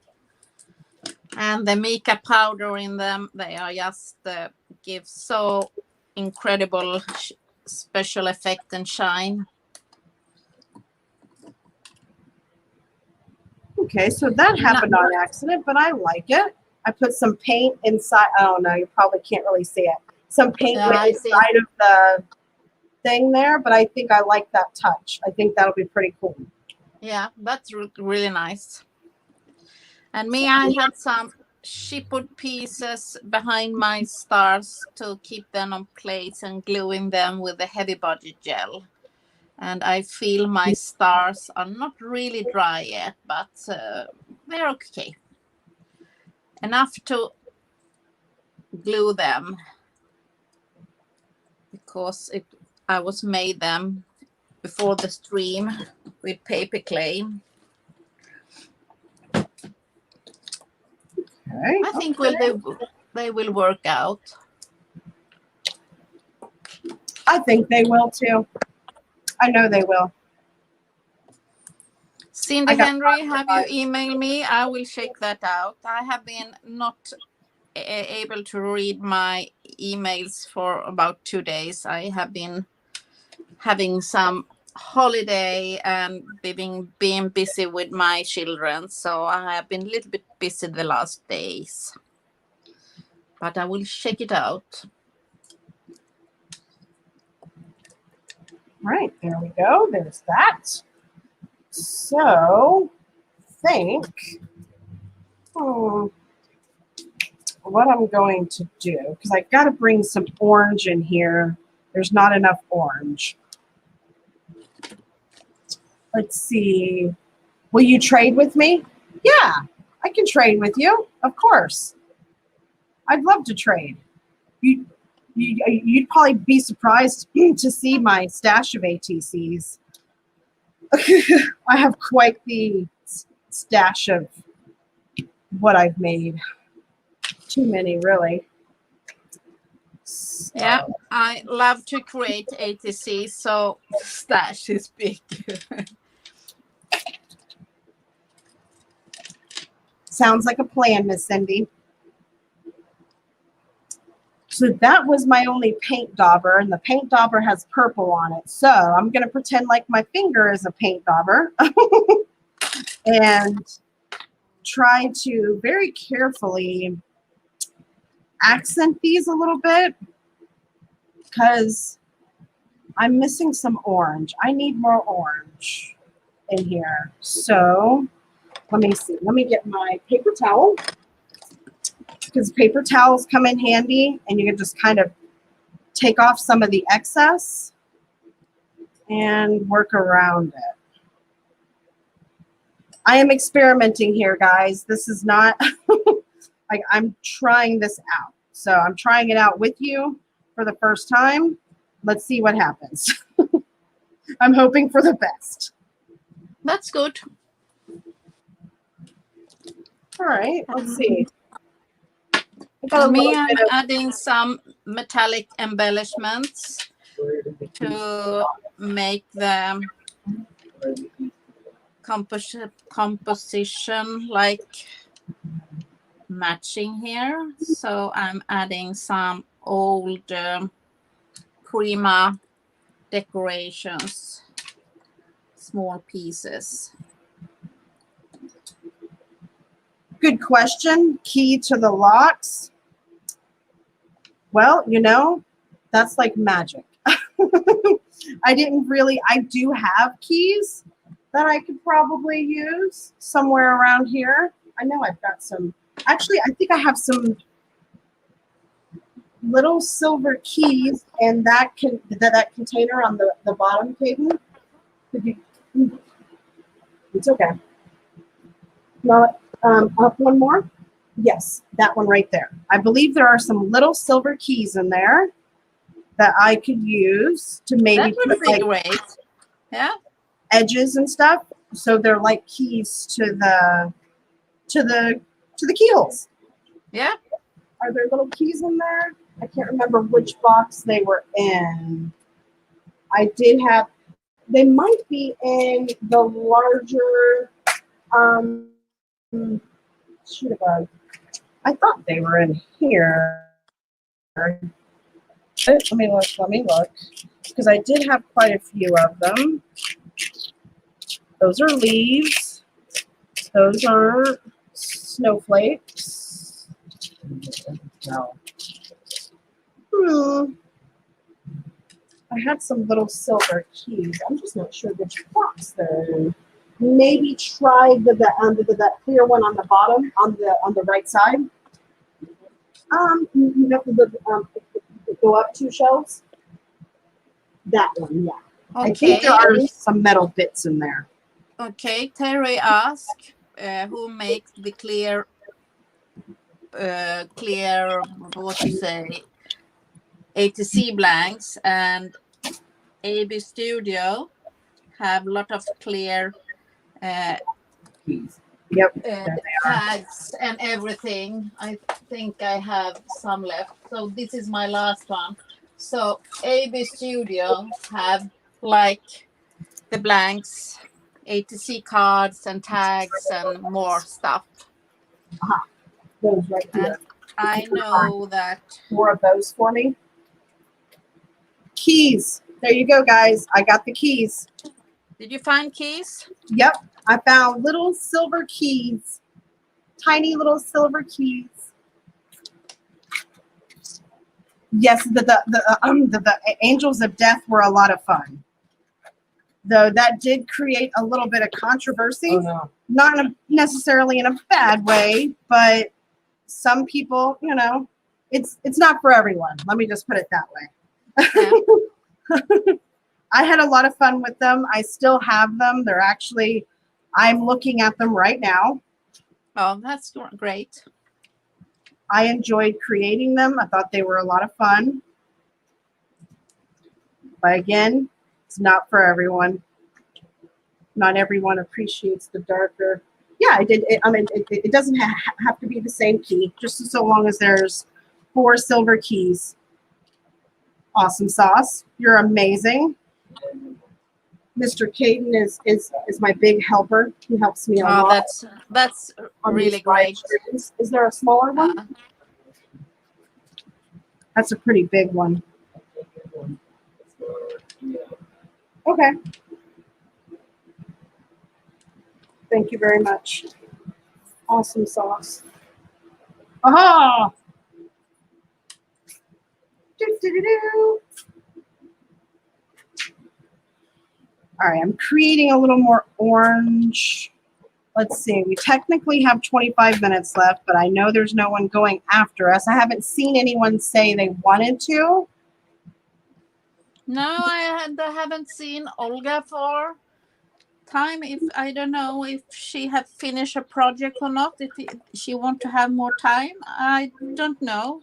And the mica powder in them, they are just give so incredible special effect and shine. Okay, so that happened on accident, but I like it. I put some paint inside. I don't know. You probably can't really see it. Some paint inside of the thing there, but I think I like that touch. I think that'll be pretty cool. Yeah, that's really nice. And me, I had some chipboard pieces behind my stars to keep them on plates and gluing them with the heavy body gel. And I feel my stars are not really dry yet, but they're okay. Enough to glue them because I was made them before the stream with paper clay. Okay. I think they will work out. I think they will too. I know they will. Cindy Henry, have you emailed me? I will check that out. I have been not able to read my emails for about 2 days. I have been having some holiday and being busy with my children. So I have been a little bit busy the last days. But I will check it out. Right, there we go. There's that. So, think what I'm going to do, because I've got to bring some orange in here. There's not enough orange. Let's see. Will you trade with me? Yeah, I can trade with you. Of course. I'd love to trade. You'd probably be surprised to see my stash of ATCs. I have quite the stash of what I've made. Too many, really. So, Yeah, I love to create ATC, so stash is big. sounds like a plan, Miss Cindy. So that was my only paint dauber, and the paint dauber has purple on it. So I'm going to pretend like my finger is a paint dauber and try to very carefully accent these a little bit because I'm missing some orange. I need more orange in here. So let me see. Let me get my paper towel because paper towels come in handy and you can just kind of take off some of the excess and work around it. I am experimenting here, guys. This is not like I'm trying this out. So I'm trying it out with you for the first time. Let's see what happens. I'm hoping for the best. That's good. All right, let's see. I got a Me, little I'm bit of adding some metallic embellishments to make the composition like matching here. So I'm adding some old Prima decorations, small pieces. good question. Key to the locks. Well, you know, that's like magic. I do have keys that I could probably use somewhere around here. I know I've got some, actually, I think I have some little silver keys and that container on the bottom table. It's okay. Now, up one more. Yes, that one right there. I believe there are some little silver keys in there that I could use to maybe That would put be like great. Yeah. edges and stuff. So they're like keys to the keyholes. Yeah. Are there little keys in there? I can't remember which box they were in. I did have, they might be in the larger, shoot a bug. I thought they were in here. Let me look. Because I did have quite a few of them. Those are leaves. Those are snowflakes. I had some little silver keys. I'm just not sure which box they're in. Maybe try the clear one on the bottom, on the right side. You have to go up 2 shelves. That one, yeah. Okay. I think there are some metal bits in there. Okay. Terry asked who makes the clear, what you say, ATC blanks, and AB Studio have a lot of clear Yep. tags and everything. I think I have some left. So this is my last one. So AB Studio have like the blanks, ATC cards and tags and more stuff. Those right here. And I know that. More of those for me. Keys. There you go, guys. I got the keys. Did you find keys? Yep. I found little silver keys. Tiny little silver keys. Yes, the Angels of Death were a lot of fun. Though that did create a little bit of controversy. Oh, no. Not necessarily in a bad way, but some people, you know, it's not for everyone. Let me just put it that way. Yeah. I had a lot of fun with them. I still have them. They're actually, I'm looking at them right now. Oh, that's great. I enjoyed creating them. I thought they were a lot of fun. But again, it's not for everyone. Not everyone appreciates the darker Yeah, it doesn't have to be the same key, just so long as there's 4 silver keys. Awesome sauce. You're amazing. Mr. Caden is my big helper. He helps me a Oh, lot. that's on really these live great. streams. Is there a smaller one? That's a pretty big one. Okay. Thank you very much. Awesome sauce. Aha! Do-do-do-do. All right, I'm creating a little more orange. Let's see, we technically have 25 minutes left, but I know there's no one going after us. I haven't seen anyone say they wanted to. No, I haven't seen Olga for time. If I don't know if she have finished a project or not, if she want to have more time, I don't know.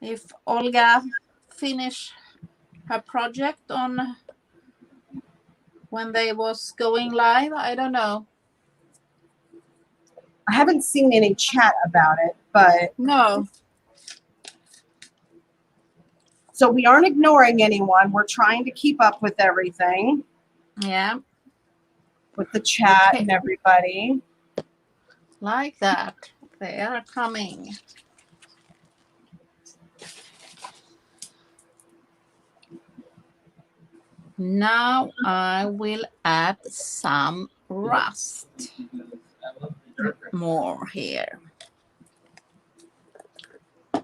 If Olga finish her project on when they was going live, I don't know. I haven't seen any chat about it, but No. so we aren't ignoring anyone. We're trying to keep up with everything. Yeah. With the chat Okay. and everybody. Like that. They are coming. Now I will add some rust more here.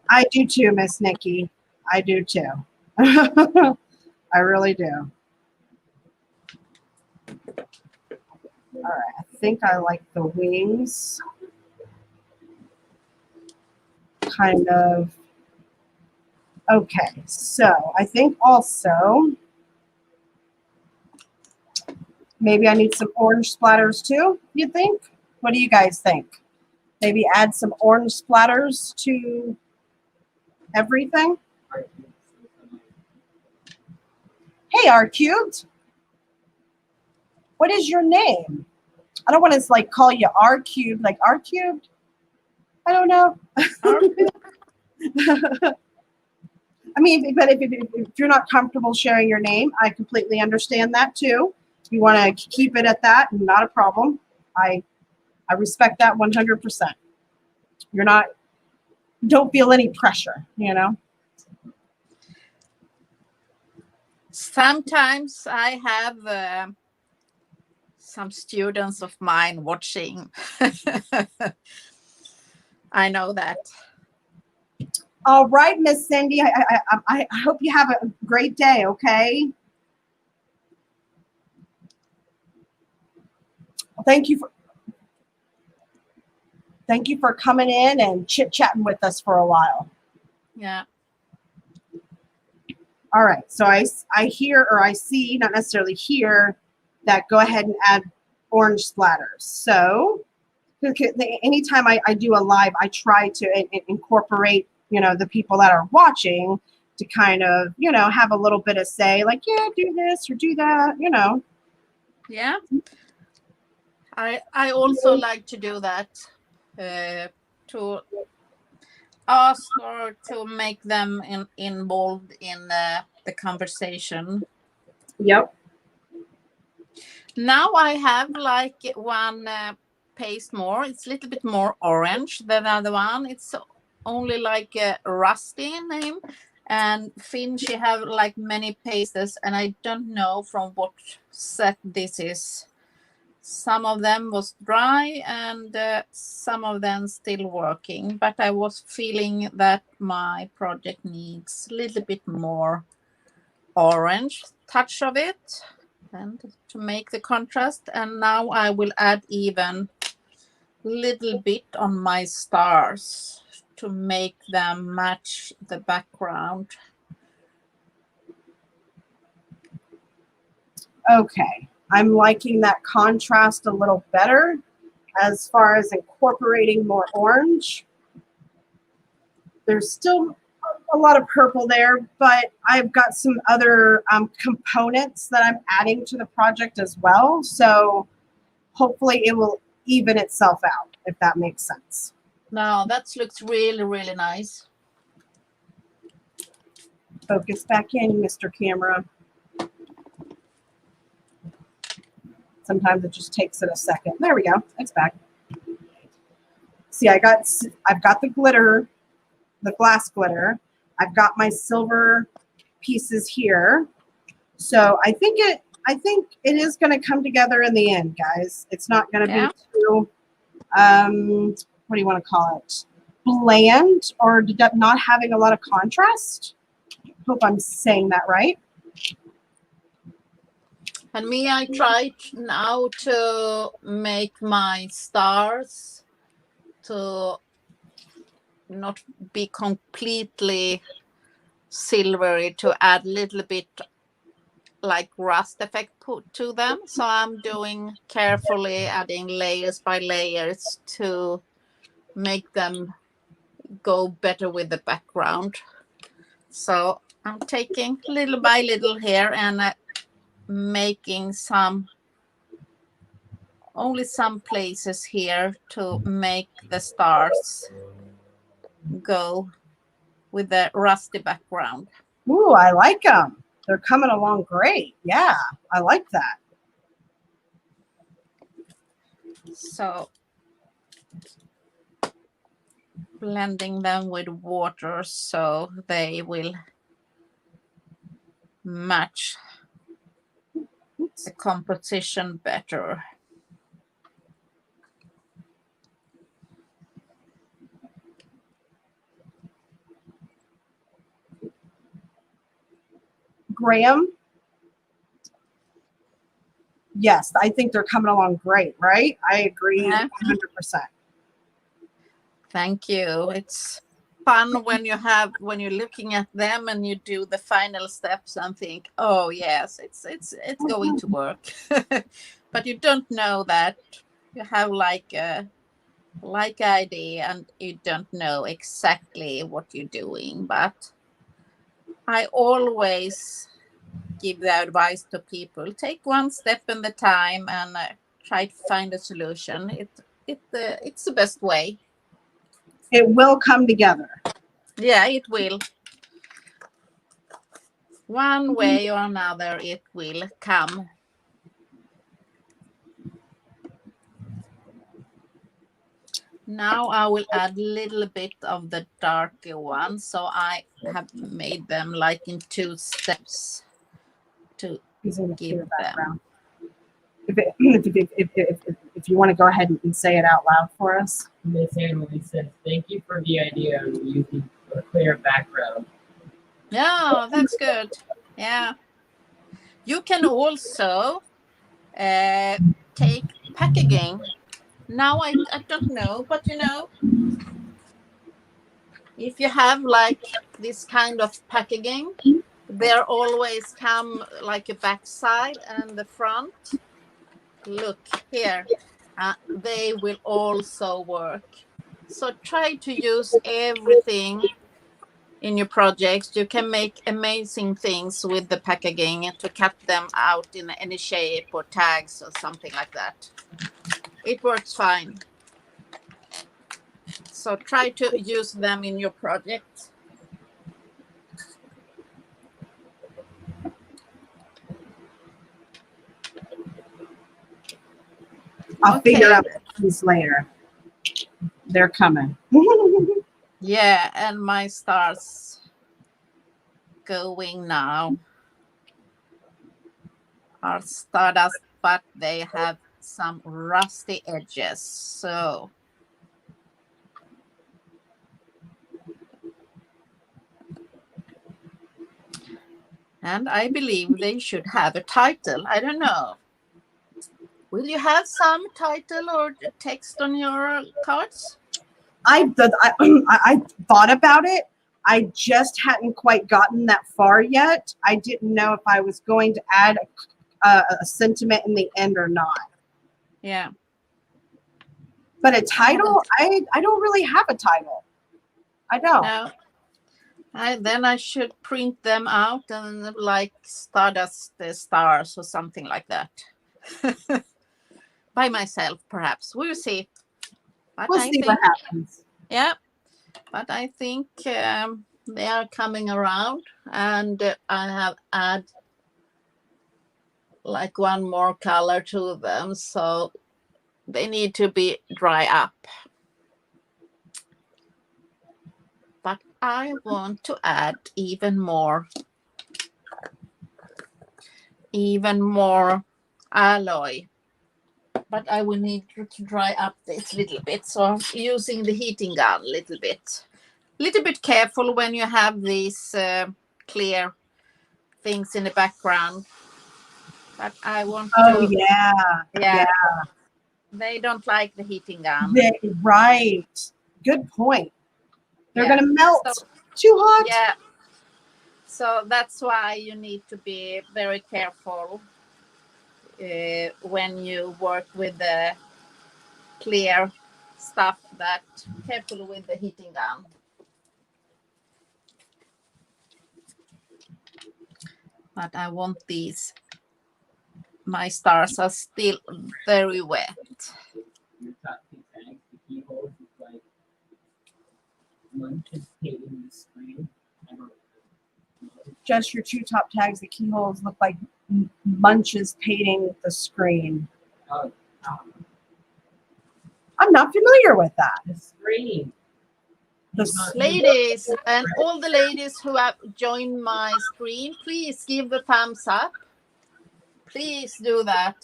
I do too, Miss Nikki. I do too. I really do. All right, I think I like the wings. Kind of. Okay, so I think also maybe I need some orange splatters too, you think? What do you guys think? Maybe add some orange splatters to everything? Hey, R Cubed. What is your name? I don't want to like call you R Cubed, like R Cubed. I don't know. I mean, but if you're not comfortable sharing your name, I completely understand that too. If you want to keep it at that, not a problem. I respect that 100%. You're not, don't feel any pressure, you know? Sometimes I have some students of mine watching. I know that. All right, Miss Cindy. I hope you have a great day. Okay. Thank you for coming in and chit chatting with us for a while. Yeah. All right. So I hear, or I see, not necessarily hear, that go ahead and add orange splatters. So anytime I do a live, I try to incorporate, you know, the people that are watching to kind of, you know, have a little bit of say, like, yeah, do this or do that, you know. Yeah. I also like to do that, to ask or to make them involved in the conversation. Yep. Now I have like one paste more. It's a little bit more orange than the other one. It's only like a rusty name. And Finn, she have like many pastes, and I don't know from what set this is. Some of them was dry and some of them still working, but I was feeling that my project needs a little bit more orange touch of it and to make the contrast. And now I will add even a little bit on my stars to make them match the background. Okay. I'm liking that contrast a little better as far as incorporating more orange. There's still a lot of purple there, but I've got some other components that I'm adding to the project as well. So hopefully it will even itself out, if that makes sense. Now that looks really, really nice. Focus back in, Mr. Camera. Sometimes it just takes it a second. There we go. It's back. See, I've got the glitter, the glass glitter. I've got my silver pieces here. So I think it is going to come together in the end, guys. It's not going to be too, what do you want to call it? Bland or not having a lot of contrast. Hope I'm saying that right. And me, I tried now to make my stars to not be completely silvery, to add a little bit like rust effect put to them. So I'm doing carefully adding layers by layers to make them go better with the background. So I'm taking little by little here and making only some places here to make the stars go with the rusty background. Ooh, I like them. They're coming along great. Yeah, I like that. So blending them with water so they will match the composition better. Graham? Yes, I think they're coming along great, right? I agree 100%. Thank you. It's fun when you're looking at them and you do the final steps and think, oh yes, it's going to work. But you don't know that. You have like a idea and you don't know exactly what you're doing. But I always give the advice to people: take one step in the time and try to find a solution. It's the best way. It will come together. Yeah, it will. One way or another, it will come. Now I will add a little bit of the darker one. So I have made them like in 2 steps to give them. If you want to go ahead and say it out loud for us. Miss Emily says, thank you for the idea of using a clear background. Yeah, that's good. Yeah. You can also take packaging. Now I don't know, but if you have like this kind of packaging, there always come like a backside and the front. Look here, they will also work. So try to use everything in your projects. You can make amazing things with the packaging to cut them out in any shape or tags or something like that. It works fine. So try to use them in your project. I'll figure out these later. They're coming. Yeah, and my stars going now are Stardust, but they have some rusty edges. So and I believe they should have a title. I don't know. Will you have some title or text on your cards? I thought about it. I just hadn't quite gotten that far yet. I didn't know if I was going to add a sentiment in the end or not. Yeah. But a title, I don't really have a title. I don't. No. Then I should print them out and like Stardust the stars or something like that. by myself, perhaps. We'll see. But We'll I see think, what happens. yeah, but I think they are coming around, and I have add like one more color to them, so they need to be dry up. But I want to add even more alloy. But I will need to dry up this little bit. So I'm using the heating gun a little bit. Little bit careful when you have these clear things in the background. But I want Oh to, yeah, yeah, they don't like the heating gun. right. Good point. They're Yeah. gonna melt. So, Too hot. yeah. So that's why you need to be very careful when you work with the clear stuff. That careful with the heating gun. But I want these. My stars are still very wet. Your top two tags, the keyholes is like munches painting the screen. I don't know. Just your two top tags. The keyholes look like munches painting the screen. Oh, I'm not familiar with that. the screen. Ladies, and all the ladies who have joined my stream, please give a thumbs up. Please do that.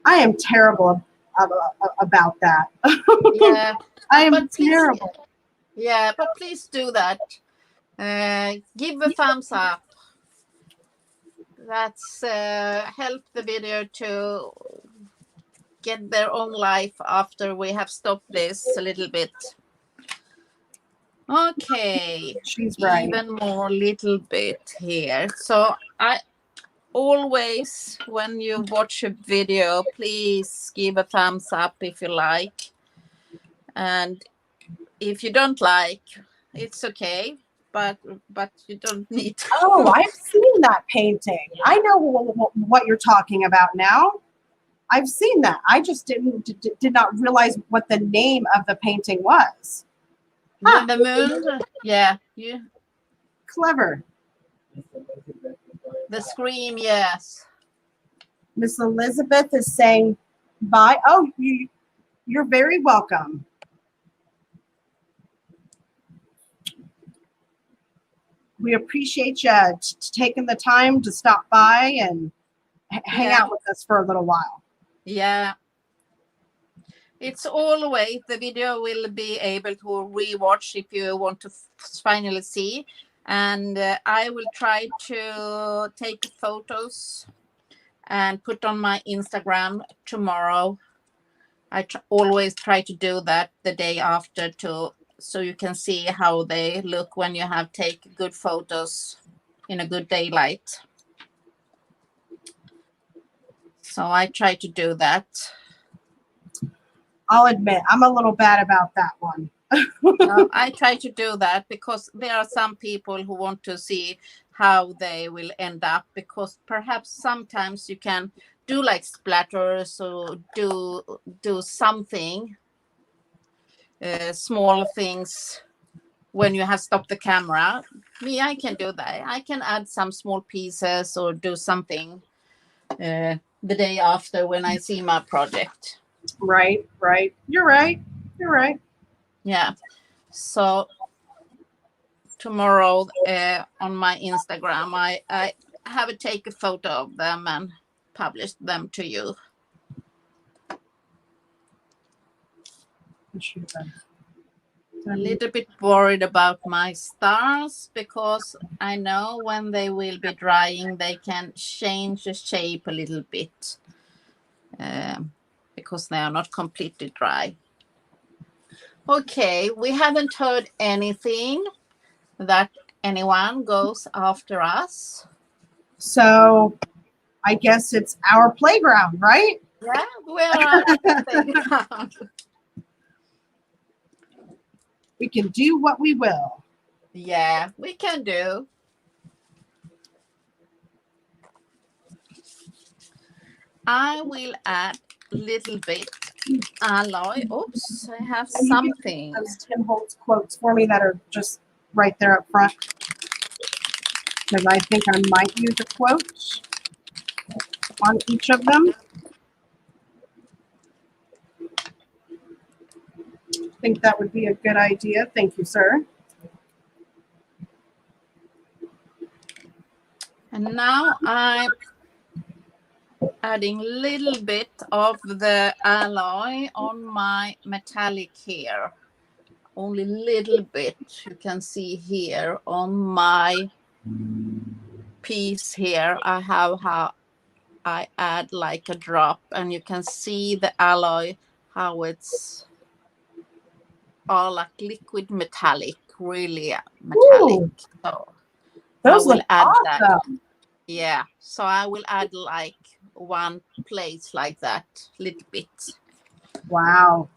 I am terrible about that. Yeah, I am but please, terrible. yeah, but please do that. Give a thumbs up. That's help the video to get their own life after we have stopped this a little bit. Okay, She's right. even more little bit here. So I always, when you watch a video, please give a thumbs up if you like. And if you don't like, it's okay, but you don't need to. Oh, I've seen that painting. I know what you're talking about now. I've seen that. I just did not realize what the name of the painting was. The moon, yeah, you. Clever. The scream, yes. Miss Elizabeth is saying bye. Oh, you're very welcome. We appreciate you taking the time to stop by and hang out with us for a little while. Yeah. It's always, the video will be able to rewatch if you want to finally see. And I will try to take photos and put on my Instagram tomorrow. I always try to do that the day after so you can see how they look when you have take good photos in a good daylight. So I try to do that. I'll admit, I'm a little bad about that one. I try to do that because there are some people who want to see how they will end up, because perhaps sometimes you can do like splatters or do something, small things when you have stopped the camera. Me, I can do that. I can add some small pieces or do something the day after when I see my project. Right. You're right. Yeah. So tomorrow on my Instagram, I have to take a photo of them and publish them to you. A little bit worried about my stars because I know when they will be drying, they can change the shape a little bit because they are not completely dry. Okay, we haven't heard anything that anyone goes after us. So I guess it's our playground, right? Yeah, we're on the playground. We can do what we will. Yeah, we can do. I will add little bit alloy. Oops, I have And you some can things. those Tim Holtz quotes for me that are just right there up front. Because I think I might use a quote on each of them. I think that would be a good idea. Thank you, sir. And now I'm adding a little bit of the alloy on my metallic here. Only a little bit. You can see here on my piece here, I have how I add like a drop, and you can see the alloy, how it's all like liquid metallic, really metallic. Ooh, So I those will look add that. awesome. Yeah, so I will add like one place like that, little bit. Wow.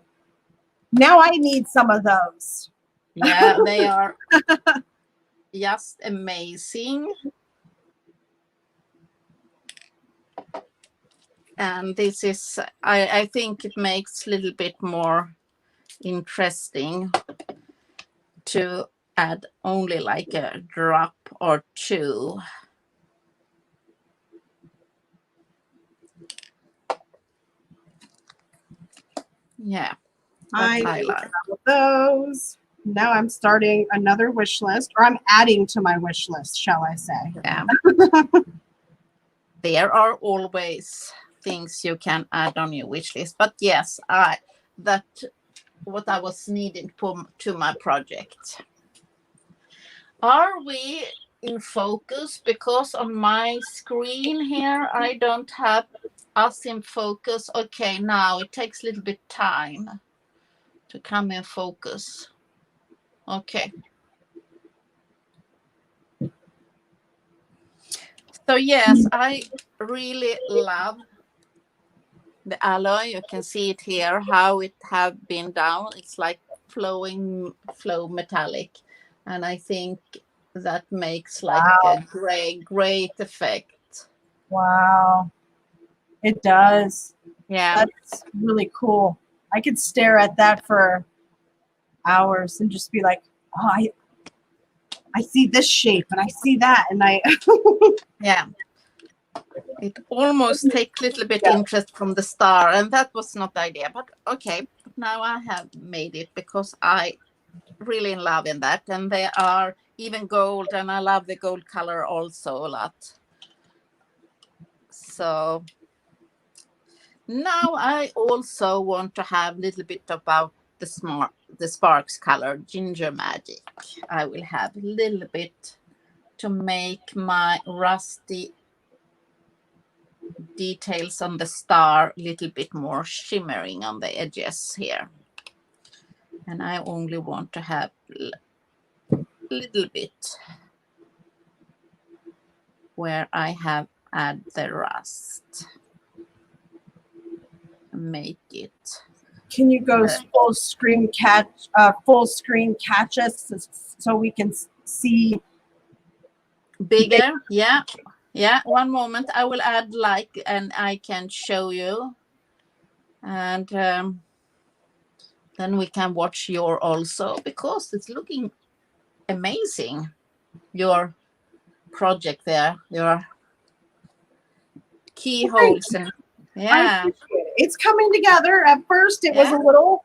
Now I need some of those. Yeah, they are just amazing. And this is, I think it makes a little bit more interesting to add only like a drop or two. Yeah, I I need like. some of those. Now I'm starting another wish list, or I'm adding to my wish list, shall I say. Yeah. There are always things you can add on your wish list, but yes, that what I was needing to my project. Are we in focus? Because on my screen here, I don't have us in focus. Okay, now it takes a little bit time to come in focus. Okay. So yes, I really love the alloy. You can see it here, how it have been down. It's like flow metallic. And I think that makes like a great effect. Wow. It does. Yeah. That's really cool. I could stare at that for hours and just be like, oh, I see this shape and I see that. And I, Yeah. It almost takes a little bit interest from the star, and that was not the idea. But okay, now I have made it because I really in love in that, and they are even gold, and I love the gold color also a lot. So now I also want to have a little bit about the sparks color, ginger magic. I will have a little bit to make my rusty details on the star a little bit more shimmering on the edges here. And I only want to have a little bit where I have add the rust. Make it. can you go full screen catch us so we can see Bigger, yeah. Yeah, one moment. I will add like, and I can show you. And then we can watch your also, because it's looking amazing. Your project there, your keyholes and I yeah. appreciate it. It's coming together. At first, it was Yeah. a little,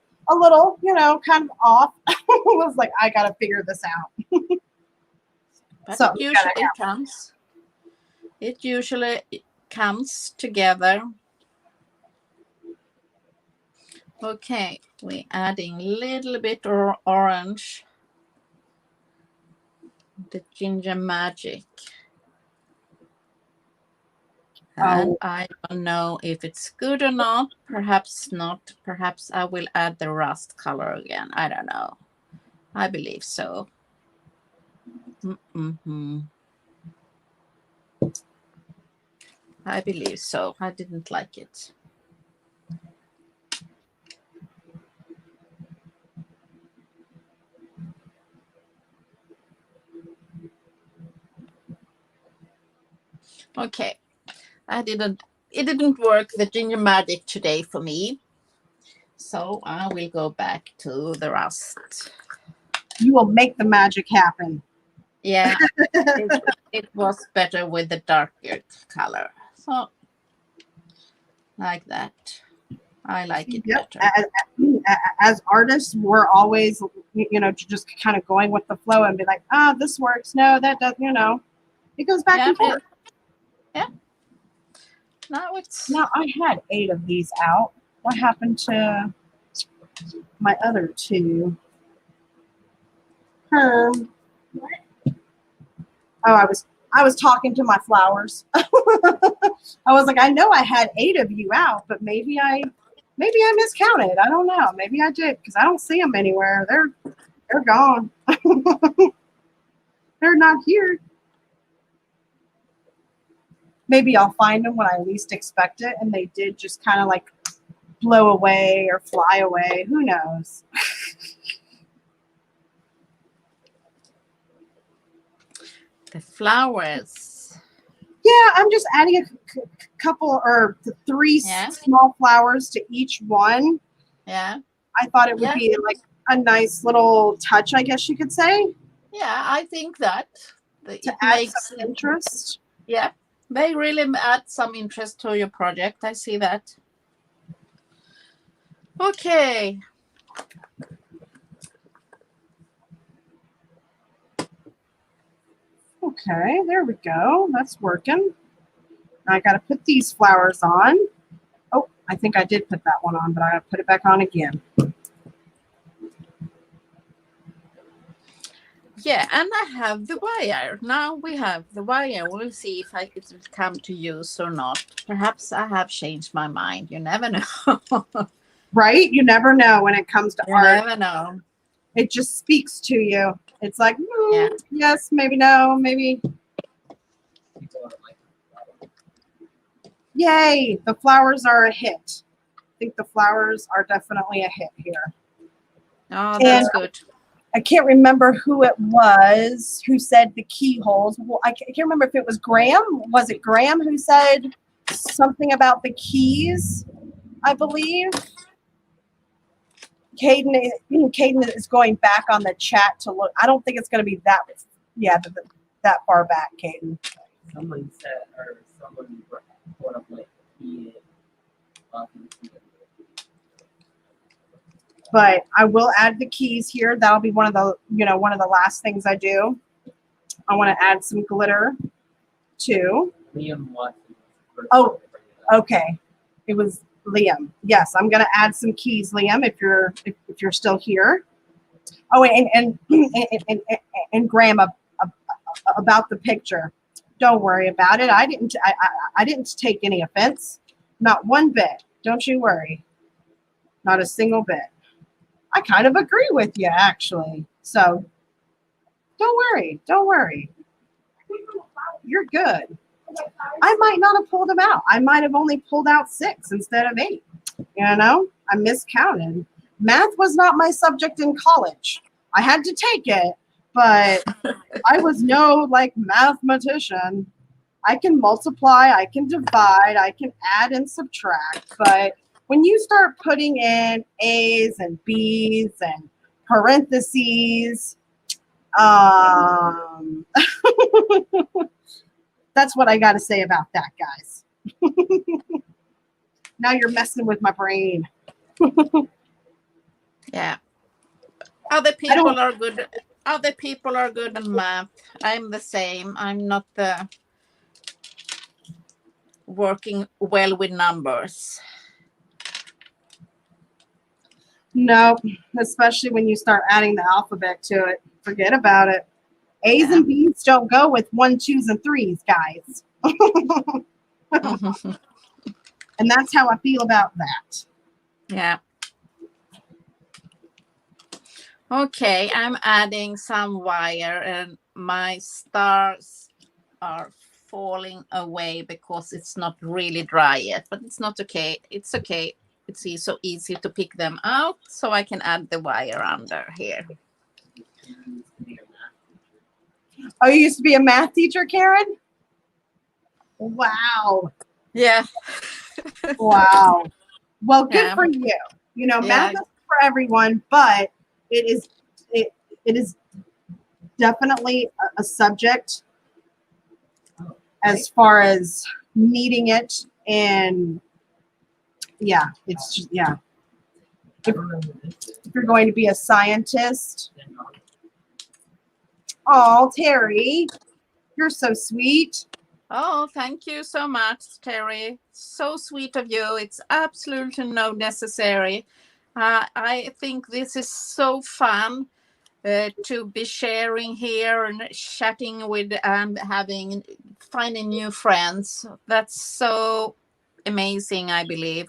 kind of off. I was like, I gotta figure this out. But So it usually comes together. Okay, we're adding a little bit of orange, the ginger magic. And I don't know if it's good or not. Perhaps not. Perhaps I will add the rust color again. I don't know. I believe so. I believe so. I didn't like it. Okay. I did a it didn't work, the ginger magic today for me. So I will go back to the rust. You will make the magic happen. Yeah, it was better with the darker color. So like that. I like it Yep. better. As artists, we're always, just kind of going with the flow and be like, this works. No, that doesn't, it goes back and forth. Yeah. Now it's. Now, I had 8 of these out. What happened to my other 2? What? Oh, I was talking to my flowers. I was like, I know I had 8 of you out, but maybe I miscounted. I don't know. Maybe I did because I don't see them anywhere. They're gone. They're not here. Maybe I'll find them when I least expect it, and they did just kind of like blow away or fly away. Who knows? The flowers. Yeah, I'm just adding a couple or 3 small flowers to each one. Yeah. I thought it would be like a nice little touch, I guess you could say. Yeah, I think that. To add some interest. Yeah, they really add some interest to your project. I see that. Okay. Okay, there we go. That's working. Now I got to put these flowers on. Oh, I think I did put that one on, but I got to put it back on again. Yeah, and I have the wire. Now we have the wire. We'll see if it will come to use or not. Perhaps I have changed my mind. You never know. Right? You never know when it comes to art. You never know. It just speaks to you. It's like, yes, maybe no, maybe. Yay, the flowers are a hit. I think the flowers are definitely a hit here. Oh, that's good. I can't remember who it was who said the keyholes. Well, I can't remember if it was Graham. Was it Graham who said something about the keys, I believe? Caden is going back on the chat to look. I don't think it's going to be that far back, Caden. Someone said, or someone put up like key. But I will add the keys here. That'll be one of the last things I do. I want to add some glitter too. Liam Watson. Oh, okay. It was Liam. Yes, I'm gonna add some keys, Liam, if you're still here. Oh, and Graham about the picture. Don't worry about it. I didn't take any offense. Not one bit. Don't you worry. Not a single bit. I kind of agree with you, actually. So don't worry. Don't worry. You're good. I might not have pulled them out. I might have only pulled out 6 instead of 8. I miscounted. Math was not my subject in college. I had to take it, but I was no mathematician. I can multiply, I can divide, I can add and subtract, but when you start putting in A's and B's and parentheses, that's what I got to say about that, guys. Now you're messing with my brain. Yeah. Other people are good. Other people are good at math. I'm the same. I'm not working well with numbers. No, especially when you start adding the alphabet to it. Forget about it. A's and B's don't go with 1, 2s, and 3s, guys. And that's how I feel about that. Yeah. Okay, I'm adding some wire and my stars are falling away because it's not really dry yet, but it's not okay. It's okay. It's so easy to pick them out, so I can add the wire under here. Oh, you used to be a math teacher, Karen? Wow. Yeah. Wow. Well, good Yeah. for you. You know, Yeah. math is for everyone, but it is it it is definitely a subject as far as needing it, and yeah, it's just, yeah. I don't know who this is. If you're going to be a scientist, Mezzanotte. oh Terry, you're so sweet. Oh, thank you so much, Terry. So sweet of you. It's absolutely no necessary. I think this is so fun to be sharing here and chatting with and having finding new friends. That's so amazing, I believe,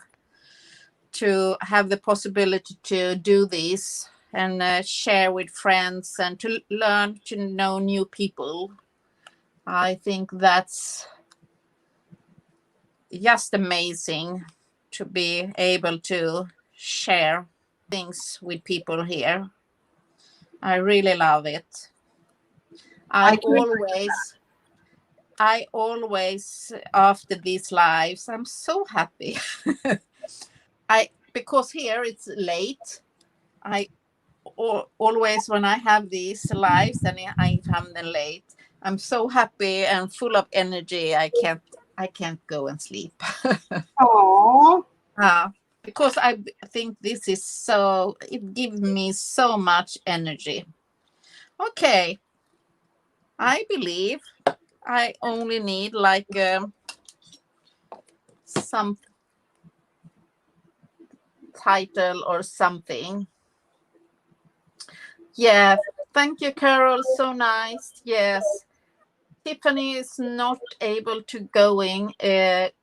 to have the possibility to do this and share with friends and to learn to know new people. I think that's just amazing to be able to share things with people here. I really love it. I I can agree. always, I always, after these lives, I'm so happy. Because here it's late. I always, when I have these lives and I come then late, I'm so happy and full of energy. I can't go and sleep. Oh, Because I think this is so, it gives me so much energy. Okay, I believe I only need like some title or something. Yeah, thank you, Carol. So nice. Yes, Tiffany is not able to going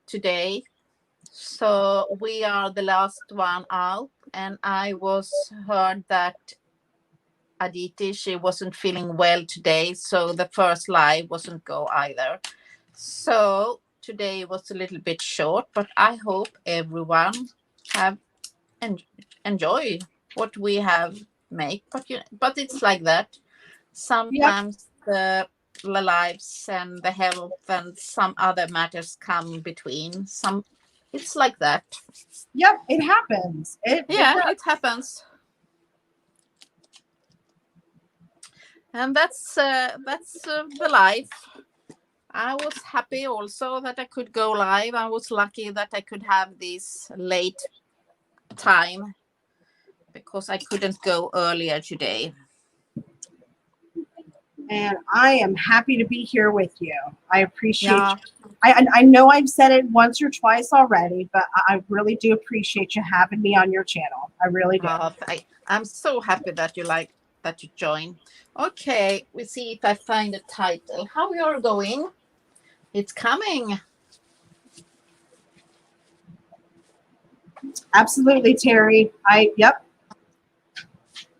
today, so we are the last one out. And I was heard that Aditi, she wasn't feeling well today, so the first live wasn't go either. So today was a little bit short, but I hope everyone have en- enjoy what we have make. But it's like that. yep, Sometimes the lives and the health and some other matters come between. Some it's like that. yep. It happens. It Yeah, does. it happens. And that's the life. I was happy also that I could go live. I was lucky that I could have this late time because I couldn't go earlier today. And I am happy to be here with you. I appreciate Yeah. you. I know I've said it once or twice already, but I really do appreciate you having me on your channel. I really do. I'm so happy that you like that you joined. Okay, we see if I find a title. How you're going? It's coming. Absolutely, Terry. Yep.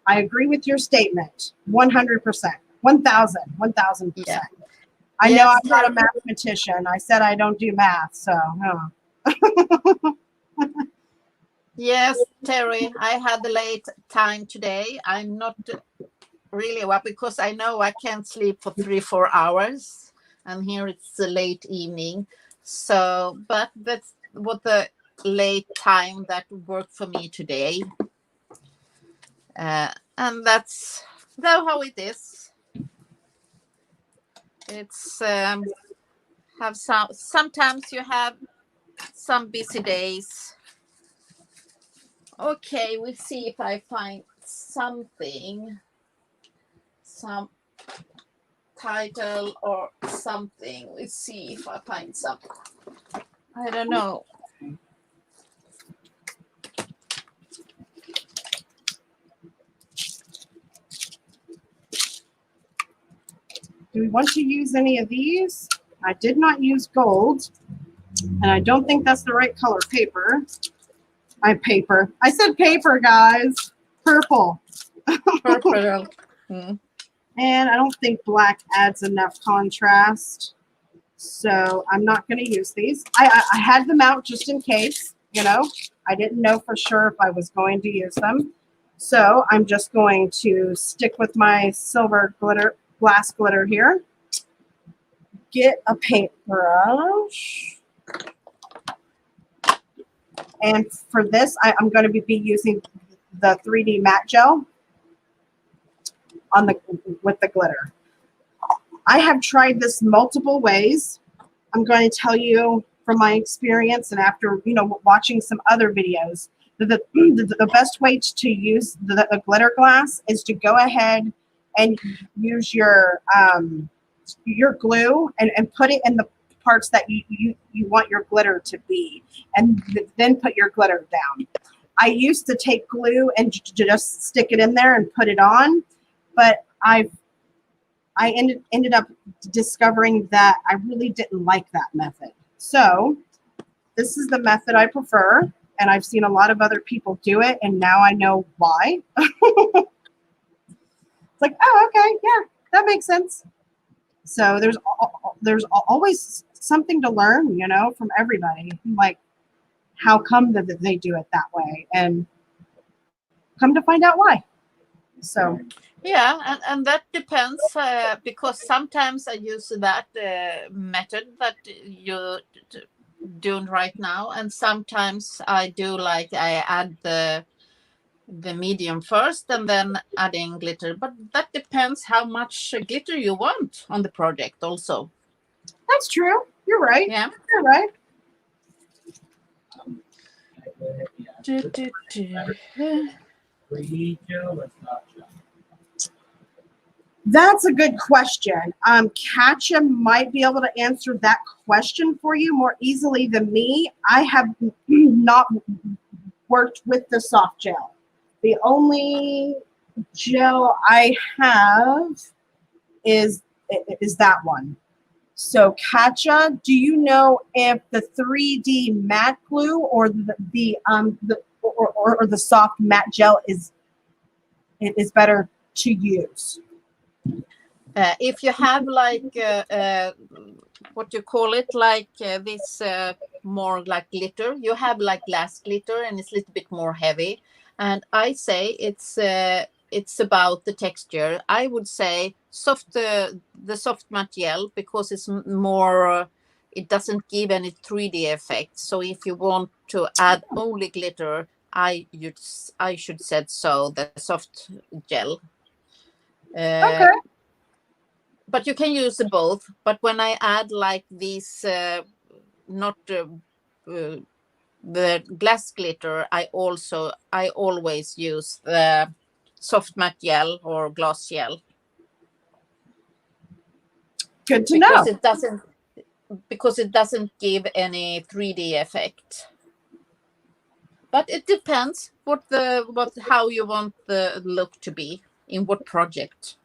I agree with your statement. 100%. 1,000%. Yeah. I know Yes, I'm not a Terry. mathematician. I said I don't do math, so Yes, Terry. I had the late time today. I'm not really well because I know I can't sleep for 3-4 hours, and here it's a late evening. So, but that's what the late time that worked for me today, and that's how it is. It's have sometimes you have some busy days. Okay, we'll see if I find something, some title or something. We'll see if I find some. I don't know. do we want to use any of these? I did not use gold, and I don't think that's the right color paper. I said paper, guys. Purple. Purple. Hmm. And I don't think black adds enough contrast. So I'm not going to use these. I had them out just in case, you know. I didn't know for sure if I was going to use them. So I'm just going to stick with my silver glitter, glass glitter here. Get a paintbrush. And for this, I'm going to be using the 3D matte gel on with the glitter. I have tried this multiple ways. I'm going to tell you from my experience and after, watching some other videos, the best way to use the glitter glass is to go ahead and use your glue and put it in the parts that you want your glitter to be, and then put your glitter down. I used to take glue and just stick it in there and put it on, but I ended up discovering that I really didn't like that method. So this is the method I prefer, and I've seen a lot of other people do it, and now I know why. It's like, oh, okay, yeah, that makes sense. So there's always something to learn, from everybody. Like, how come that they do it that way, and come to find out why. So. Yeah, and that depends because sometimes I use that method that you're doing right now, and sometimes I do like I add the medium first and then adding glitter. But that depends how much glitter you want on the project also. That's true. You're right. Yeah. You're right. That's a good question. Katja might be able to answer that question for you more easily than me. I have not worked with the soft gel. The only gel I have is that one. So Katja, do you know if the 3D matte glue or the soft matte gel is better to use? If you have like what you call it, like this more like glitter, you have like glass glitter and it's a little bit more heavy. And I say it's about the texture. I would say the soft matte gel, because it's more, it doesn't give any 3D effect. So if you want to add only glitter, I should said so, the soft gel. Okay. But you can use both. But when I add like these, not the glass glitter, I always use the soft matte gel or gloss gel. Good to know. Because it doesn't give any 3D effect. But it depends how you want the look to be in what project.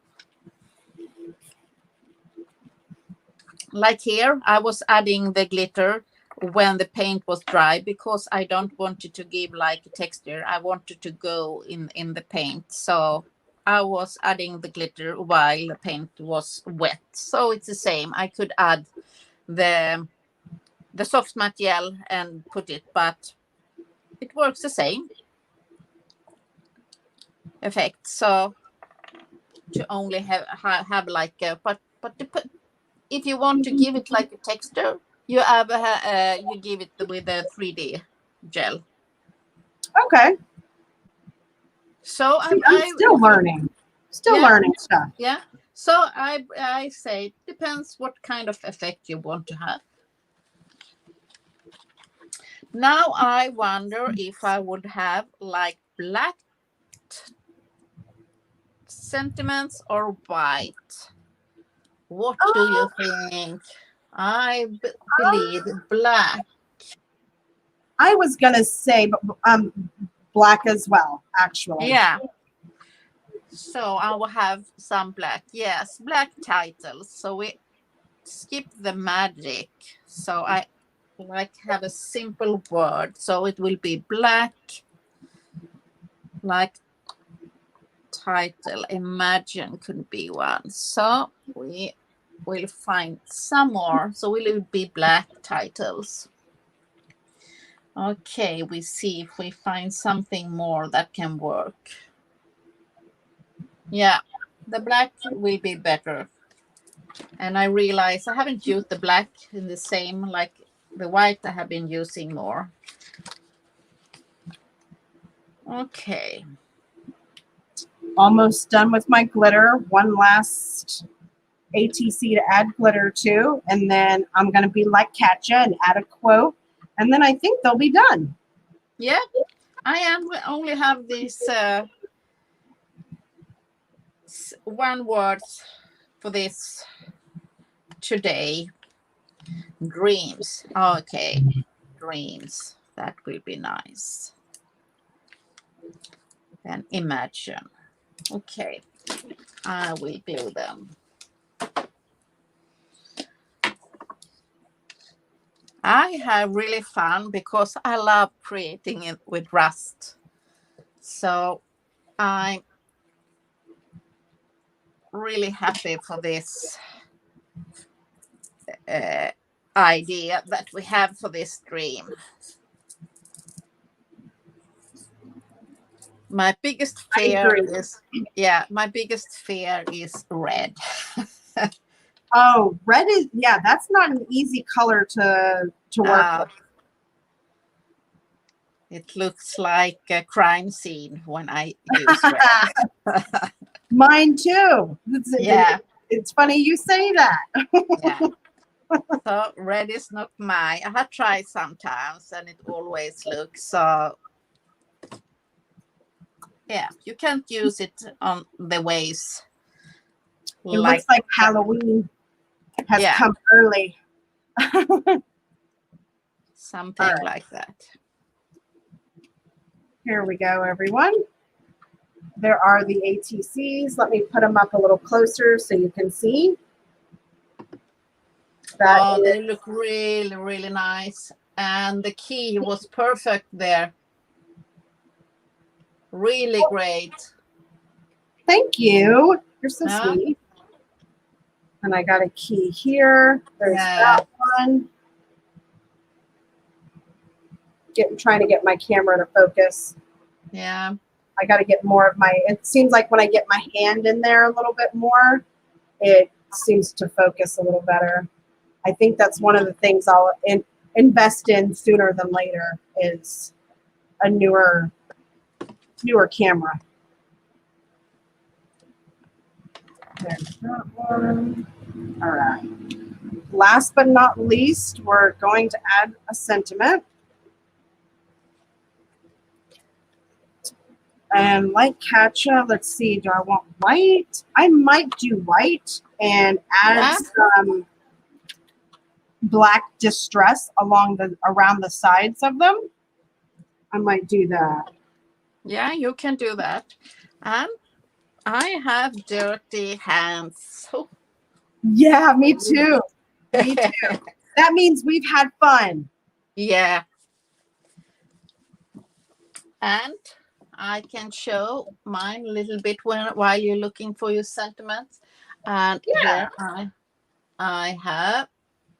Like here, I was adding the glitter when the paint was dry because I don't want it to give like a texture. I wanted to go in the paint. So I was adding the glitter while the paint was wet. So it's the same. I could add the soft matte gel and put it, but it works the same effect. So to only have like a, but if you want to give it like a texture, you give it with a 3D gel. Okay. So I'm still learning. Learning stuff. Yeah. So I say depends what kind of effect you want to have. Now I wonder if I would have like black sentiments or white. What do you think? I believe black. I was gonna say, but black as well, actually. Yeah. So I will have some black. Yes, black titles. So we skip the magic. So I like have a simple word. So it will be black, like title. Imagine could be one. So we will find some more. So will it be black titles? Okay, we see if we find something more that can work. Yeah, the black will be better. And I realize I haven't used the black in the same, like the white I have been using more. Okay. Almost done with my glitter. One last ATC to add glitter to, and then I'm going to be like Katja and add a quote, and then I think they'll be done. Yeah, only have these one word for this today. Dreams. Okay, dreams. That will be nice. And imagine. Okay, I will glue them. I have really fun because I love creating it with rust. So I'm really happy for this idea that we have for this dream. My biggest fear is red. Oh, red is, yeah, that's not an easy color to work with. It looks like a crime scene when I use red. Mine too. Yeah. It's funny you say that. Yeah. So red is not mine. I have tried sometimes and it always looks so. Yeah, you can't use it on the ways. It looks like Halloween has come early. Something like that. Here we go, everyone. There are the ATCs. Let me put them up a little closer so you can see. They look really, really nice. And the key was perfect there. Really great. Thank you. You're so sweet. And I got a key here. There's that one. Trying to get my camera to focus. Yeah. I got to get more of it seems like when I get my hand in there a little bit more, it seems to focus a little better. I think that's one of the things I'll invest in sooner than later is a newer camera. There's that one. All right. Last but not least, we're going to add a sentiment. And like Katja, let's see, do I want white? I might do white and add some black distress around the sides of them. I might do that. Yeah, you can do that. And I have dirty hands. Oh. Yeah, me too. Me too. That means we've had fun. Yeah. And I can show mine a little bit while you're looking for your sentiments. And here I have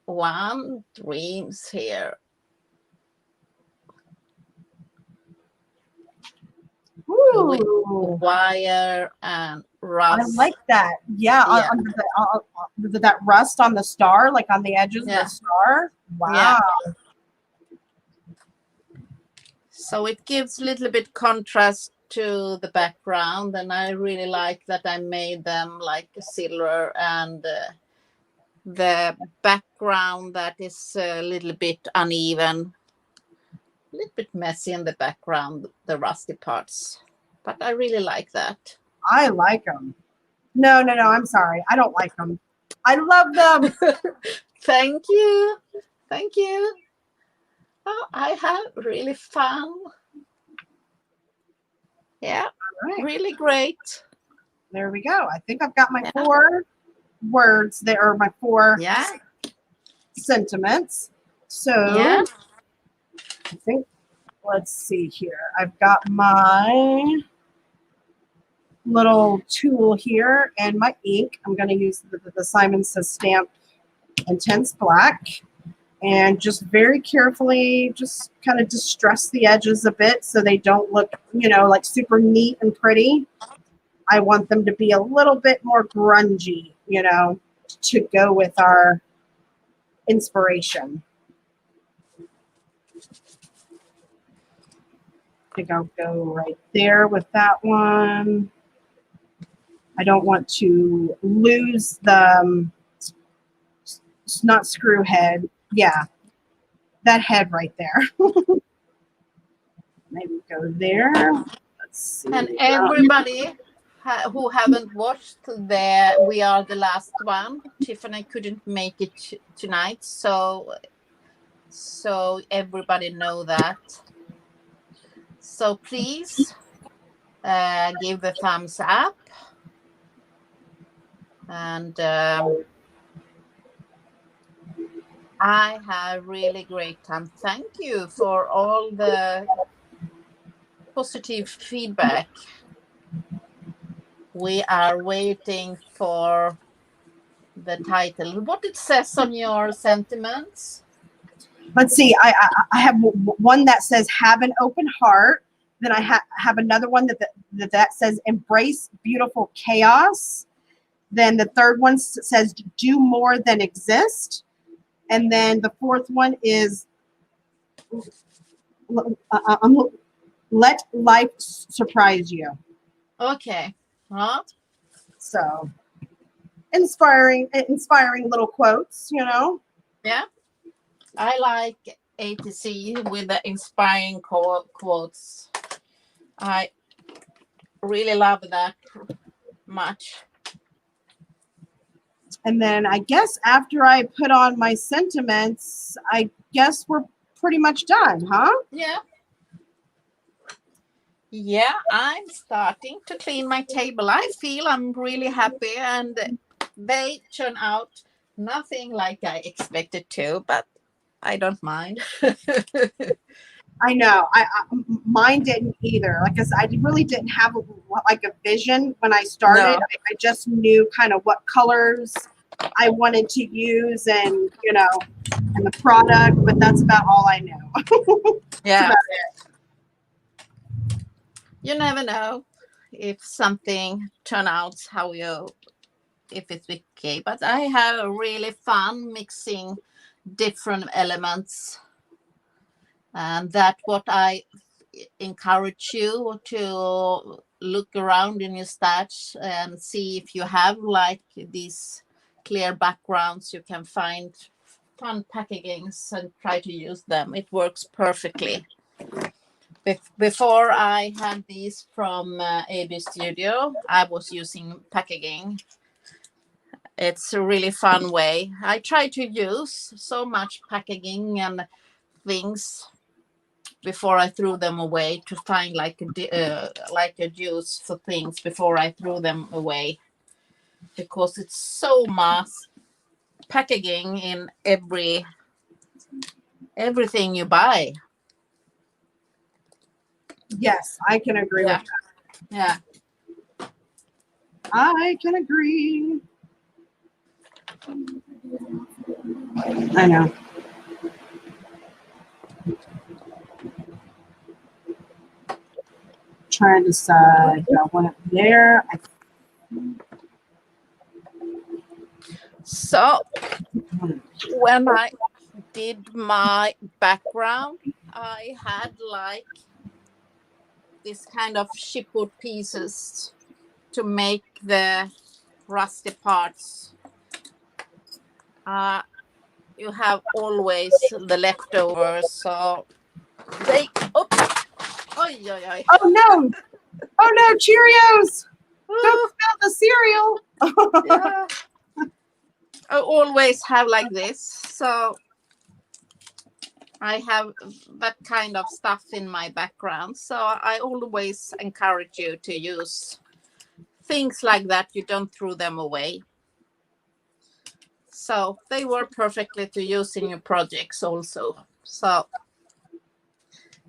one dreams here. Ooh. Wire and rust. I like that. Yeah, that rust on the star, like on the edges of the star. Wow. Yeah. So it gives a little bit contrast to the background, and I really like that I made them like silver, and the background that is a little bit uneven, a little bit messy in the background, the rusty parts. But I really like that. I like them. No, I'm sorry. I don't like them. I love them. Thank you. Thank you. Oh, I had really fun. Yeah, really great. There we go. I think I've got my 4 words there, or my 4 sentiments. So I think, let's see here. I've got my little tool here and my ink. I'm going to use the Simon Says Stamp Intense Black. And just very carefully, just kind of distress the edges a bit so they don't look, like super neat and pretty. I want them to be a little bit more grungy, to go with our inspiration. I think I'll go right there with that one. I don't want to lose the, not screw head. Yeah, that head right there. Maybe go there. Let's see. And everybody who haven't watched the We Are the Last One, Tiffany couldn't make it tonight, so everybody know that. So please give the thumbs up, and I had really great time. Thank you for all the positive feedback. We are waiting for the title. What it says on your sentiments? Let's see. I have one that says have an open heart. Then I have another one that says embrace beautiful chaos. Then the third one says do more than exist. And then the fourth one is let life surprise you. Okay. Huh? So inspiring little quotes, you know. Yeah. I like ATC with the inspiring quotes. I really love that much. And then I guess after I put on my sentiments, I guess we're pretty much done, huh? Yeah. Yeah, I'm starting to clean my table. I feel I'm really happy, and they turn out nothing like I expected to, but I don't mind. I know. Mine didn't either. Like I said, I really didn't have like a vision when I started. No. I just knew kind of what colors I wanted to use, and you know, and the product. But that's about all I knew. Yeah. You never know if something turns out if it's okay. But I have a really fun mixing different elements, and that's what I encourage you to look around in your stats and see if you have like these clear backgrounds. You can find fun packagings and try to use them. It works perfectly. Before I had these from AB Studio, I was using packaging. It's a really fun way. I try to use so much packaging and things before I threw them away to find like a use for things before I threw them away, because it's so much packaging in everything you buy. Yes, I can agree with that. Yeah. I can agree. I know. Trying to decide. Do I want it there? So when I did my background, I had like this kind of chipboard pieces to make the rusty parts. You have always the leftovers, so they. Oops! Oi, oi, oi. Oh no! Oh no! Cheerios! Don't spill the cereal. Yeah. I always have like this, so I have that kind of stuff in my background. So I always encourage you to use things like that. You don't throw them away. So they work perfectly to use in your projects also. So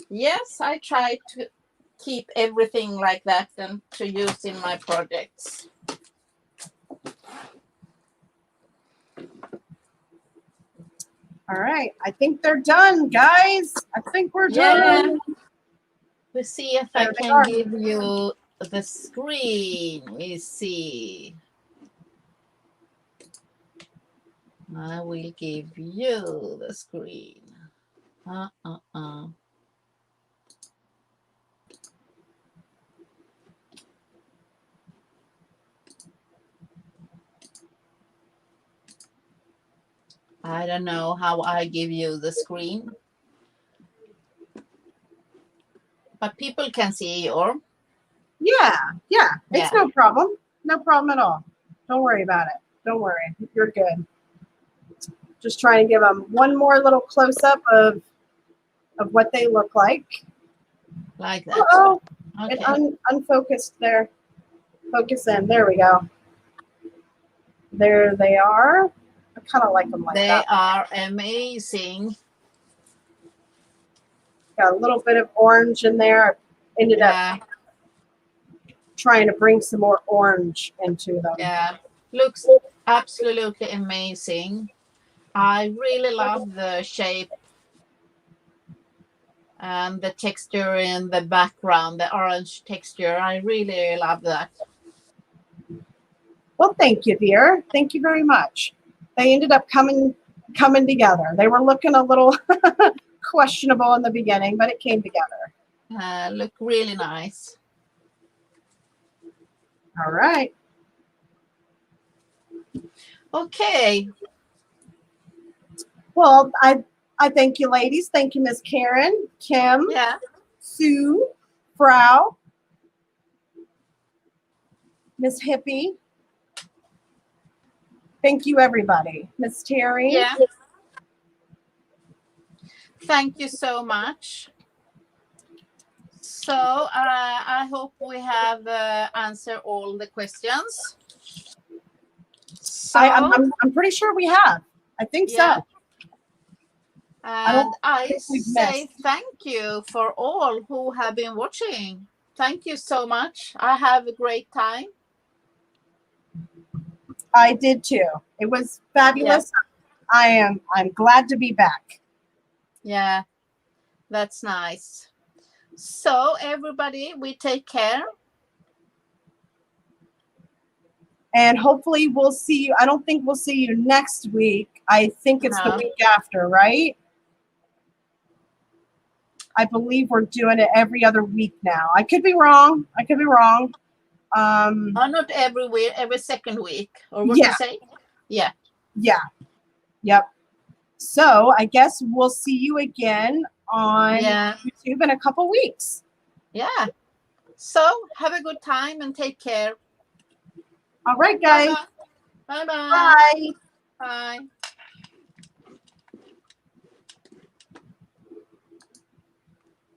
yes, I try to keep everything like that and to use in my projects. All right, I think they're done, guys. I think we're done. We see if I can give you the screen. We see. I will give you the screen. I don't know how I give you the screen. But people can see your. Yeah. It's Yeah. no problem. No problem at all. Don't worry about it. Don't worry. You're good. Just trying to give them one more little close up of what they look like. Like that. Oh, Okay. it unfocused there. Focus in. There we go. There they are. I kind of like them like They that. are amazing. Got a little bit of orange in there. Ended up trying to bring some more orange into them. Yeah. Looks absolutely amazing. I really love the shape and the texture in the background, the orange texture. I really love that. Well, thank you, dear. Thank you very much. They ended up coming together. They were looking a little questionable in the beginning, but it came together. Look really nice. All right. Okay. Well, I thank you, ladies. Thank you, Miss Karen, Kim, Yeah. Sue, Frau, Miss Hippie. Thank you, everybody. Miss Terry. Yeah. Thank you so much. So I hope we have answered all the questions. So I'm pretty sure we have. I think yeah. so. And I think we've say missed. thank you for all who have been watching. Thank you so much. I have a great time. I did too. It was fabulous. Yeah. I'm glad to be back. Yeah, that's nice. So everybody, we take care. And hopefully we'll see you. I don't think we'll see you next week. I think it's the week after, right? I believe we're doing it every other week now. I could be wrong. Not every week, every second week. Or what you say? Yeah. Yep. So I guess we'll see you again on YouTube in a couple weeks. Yeah. So have a good time and take care. All right, guys. Bye-bye. Bye. Bye.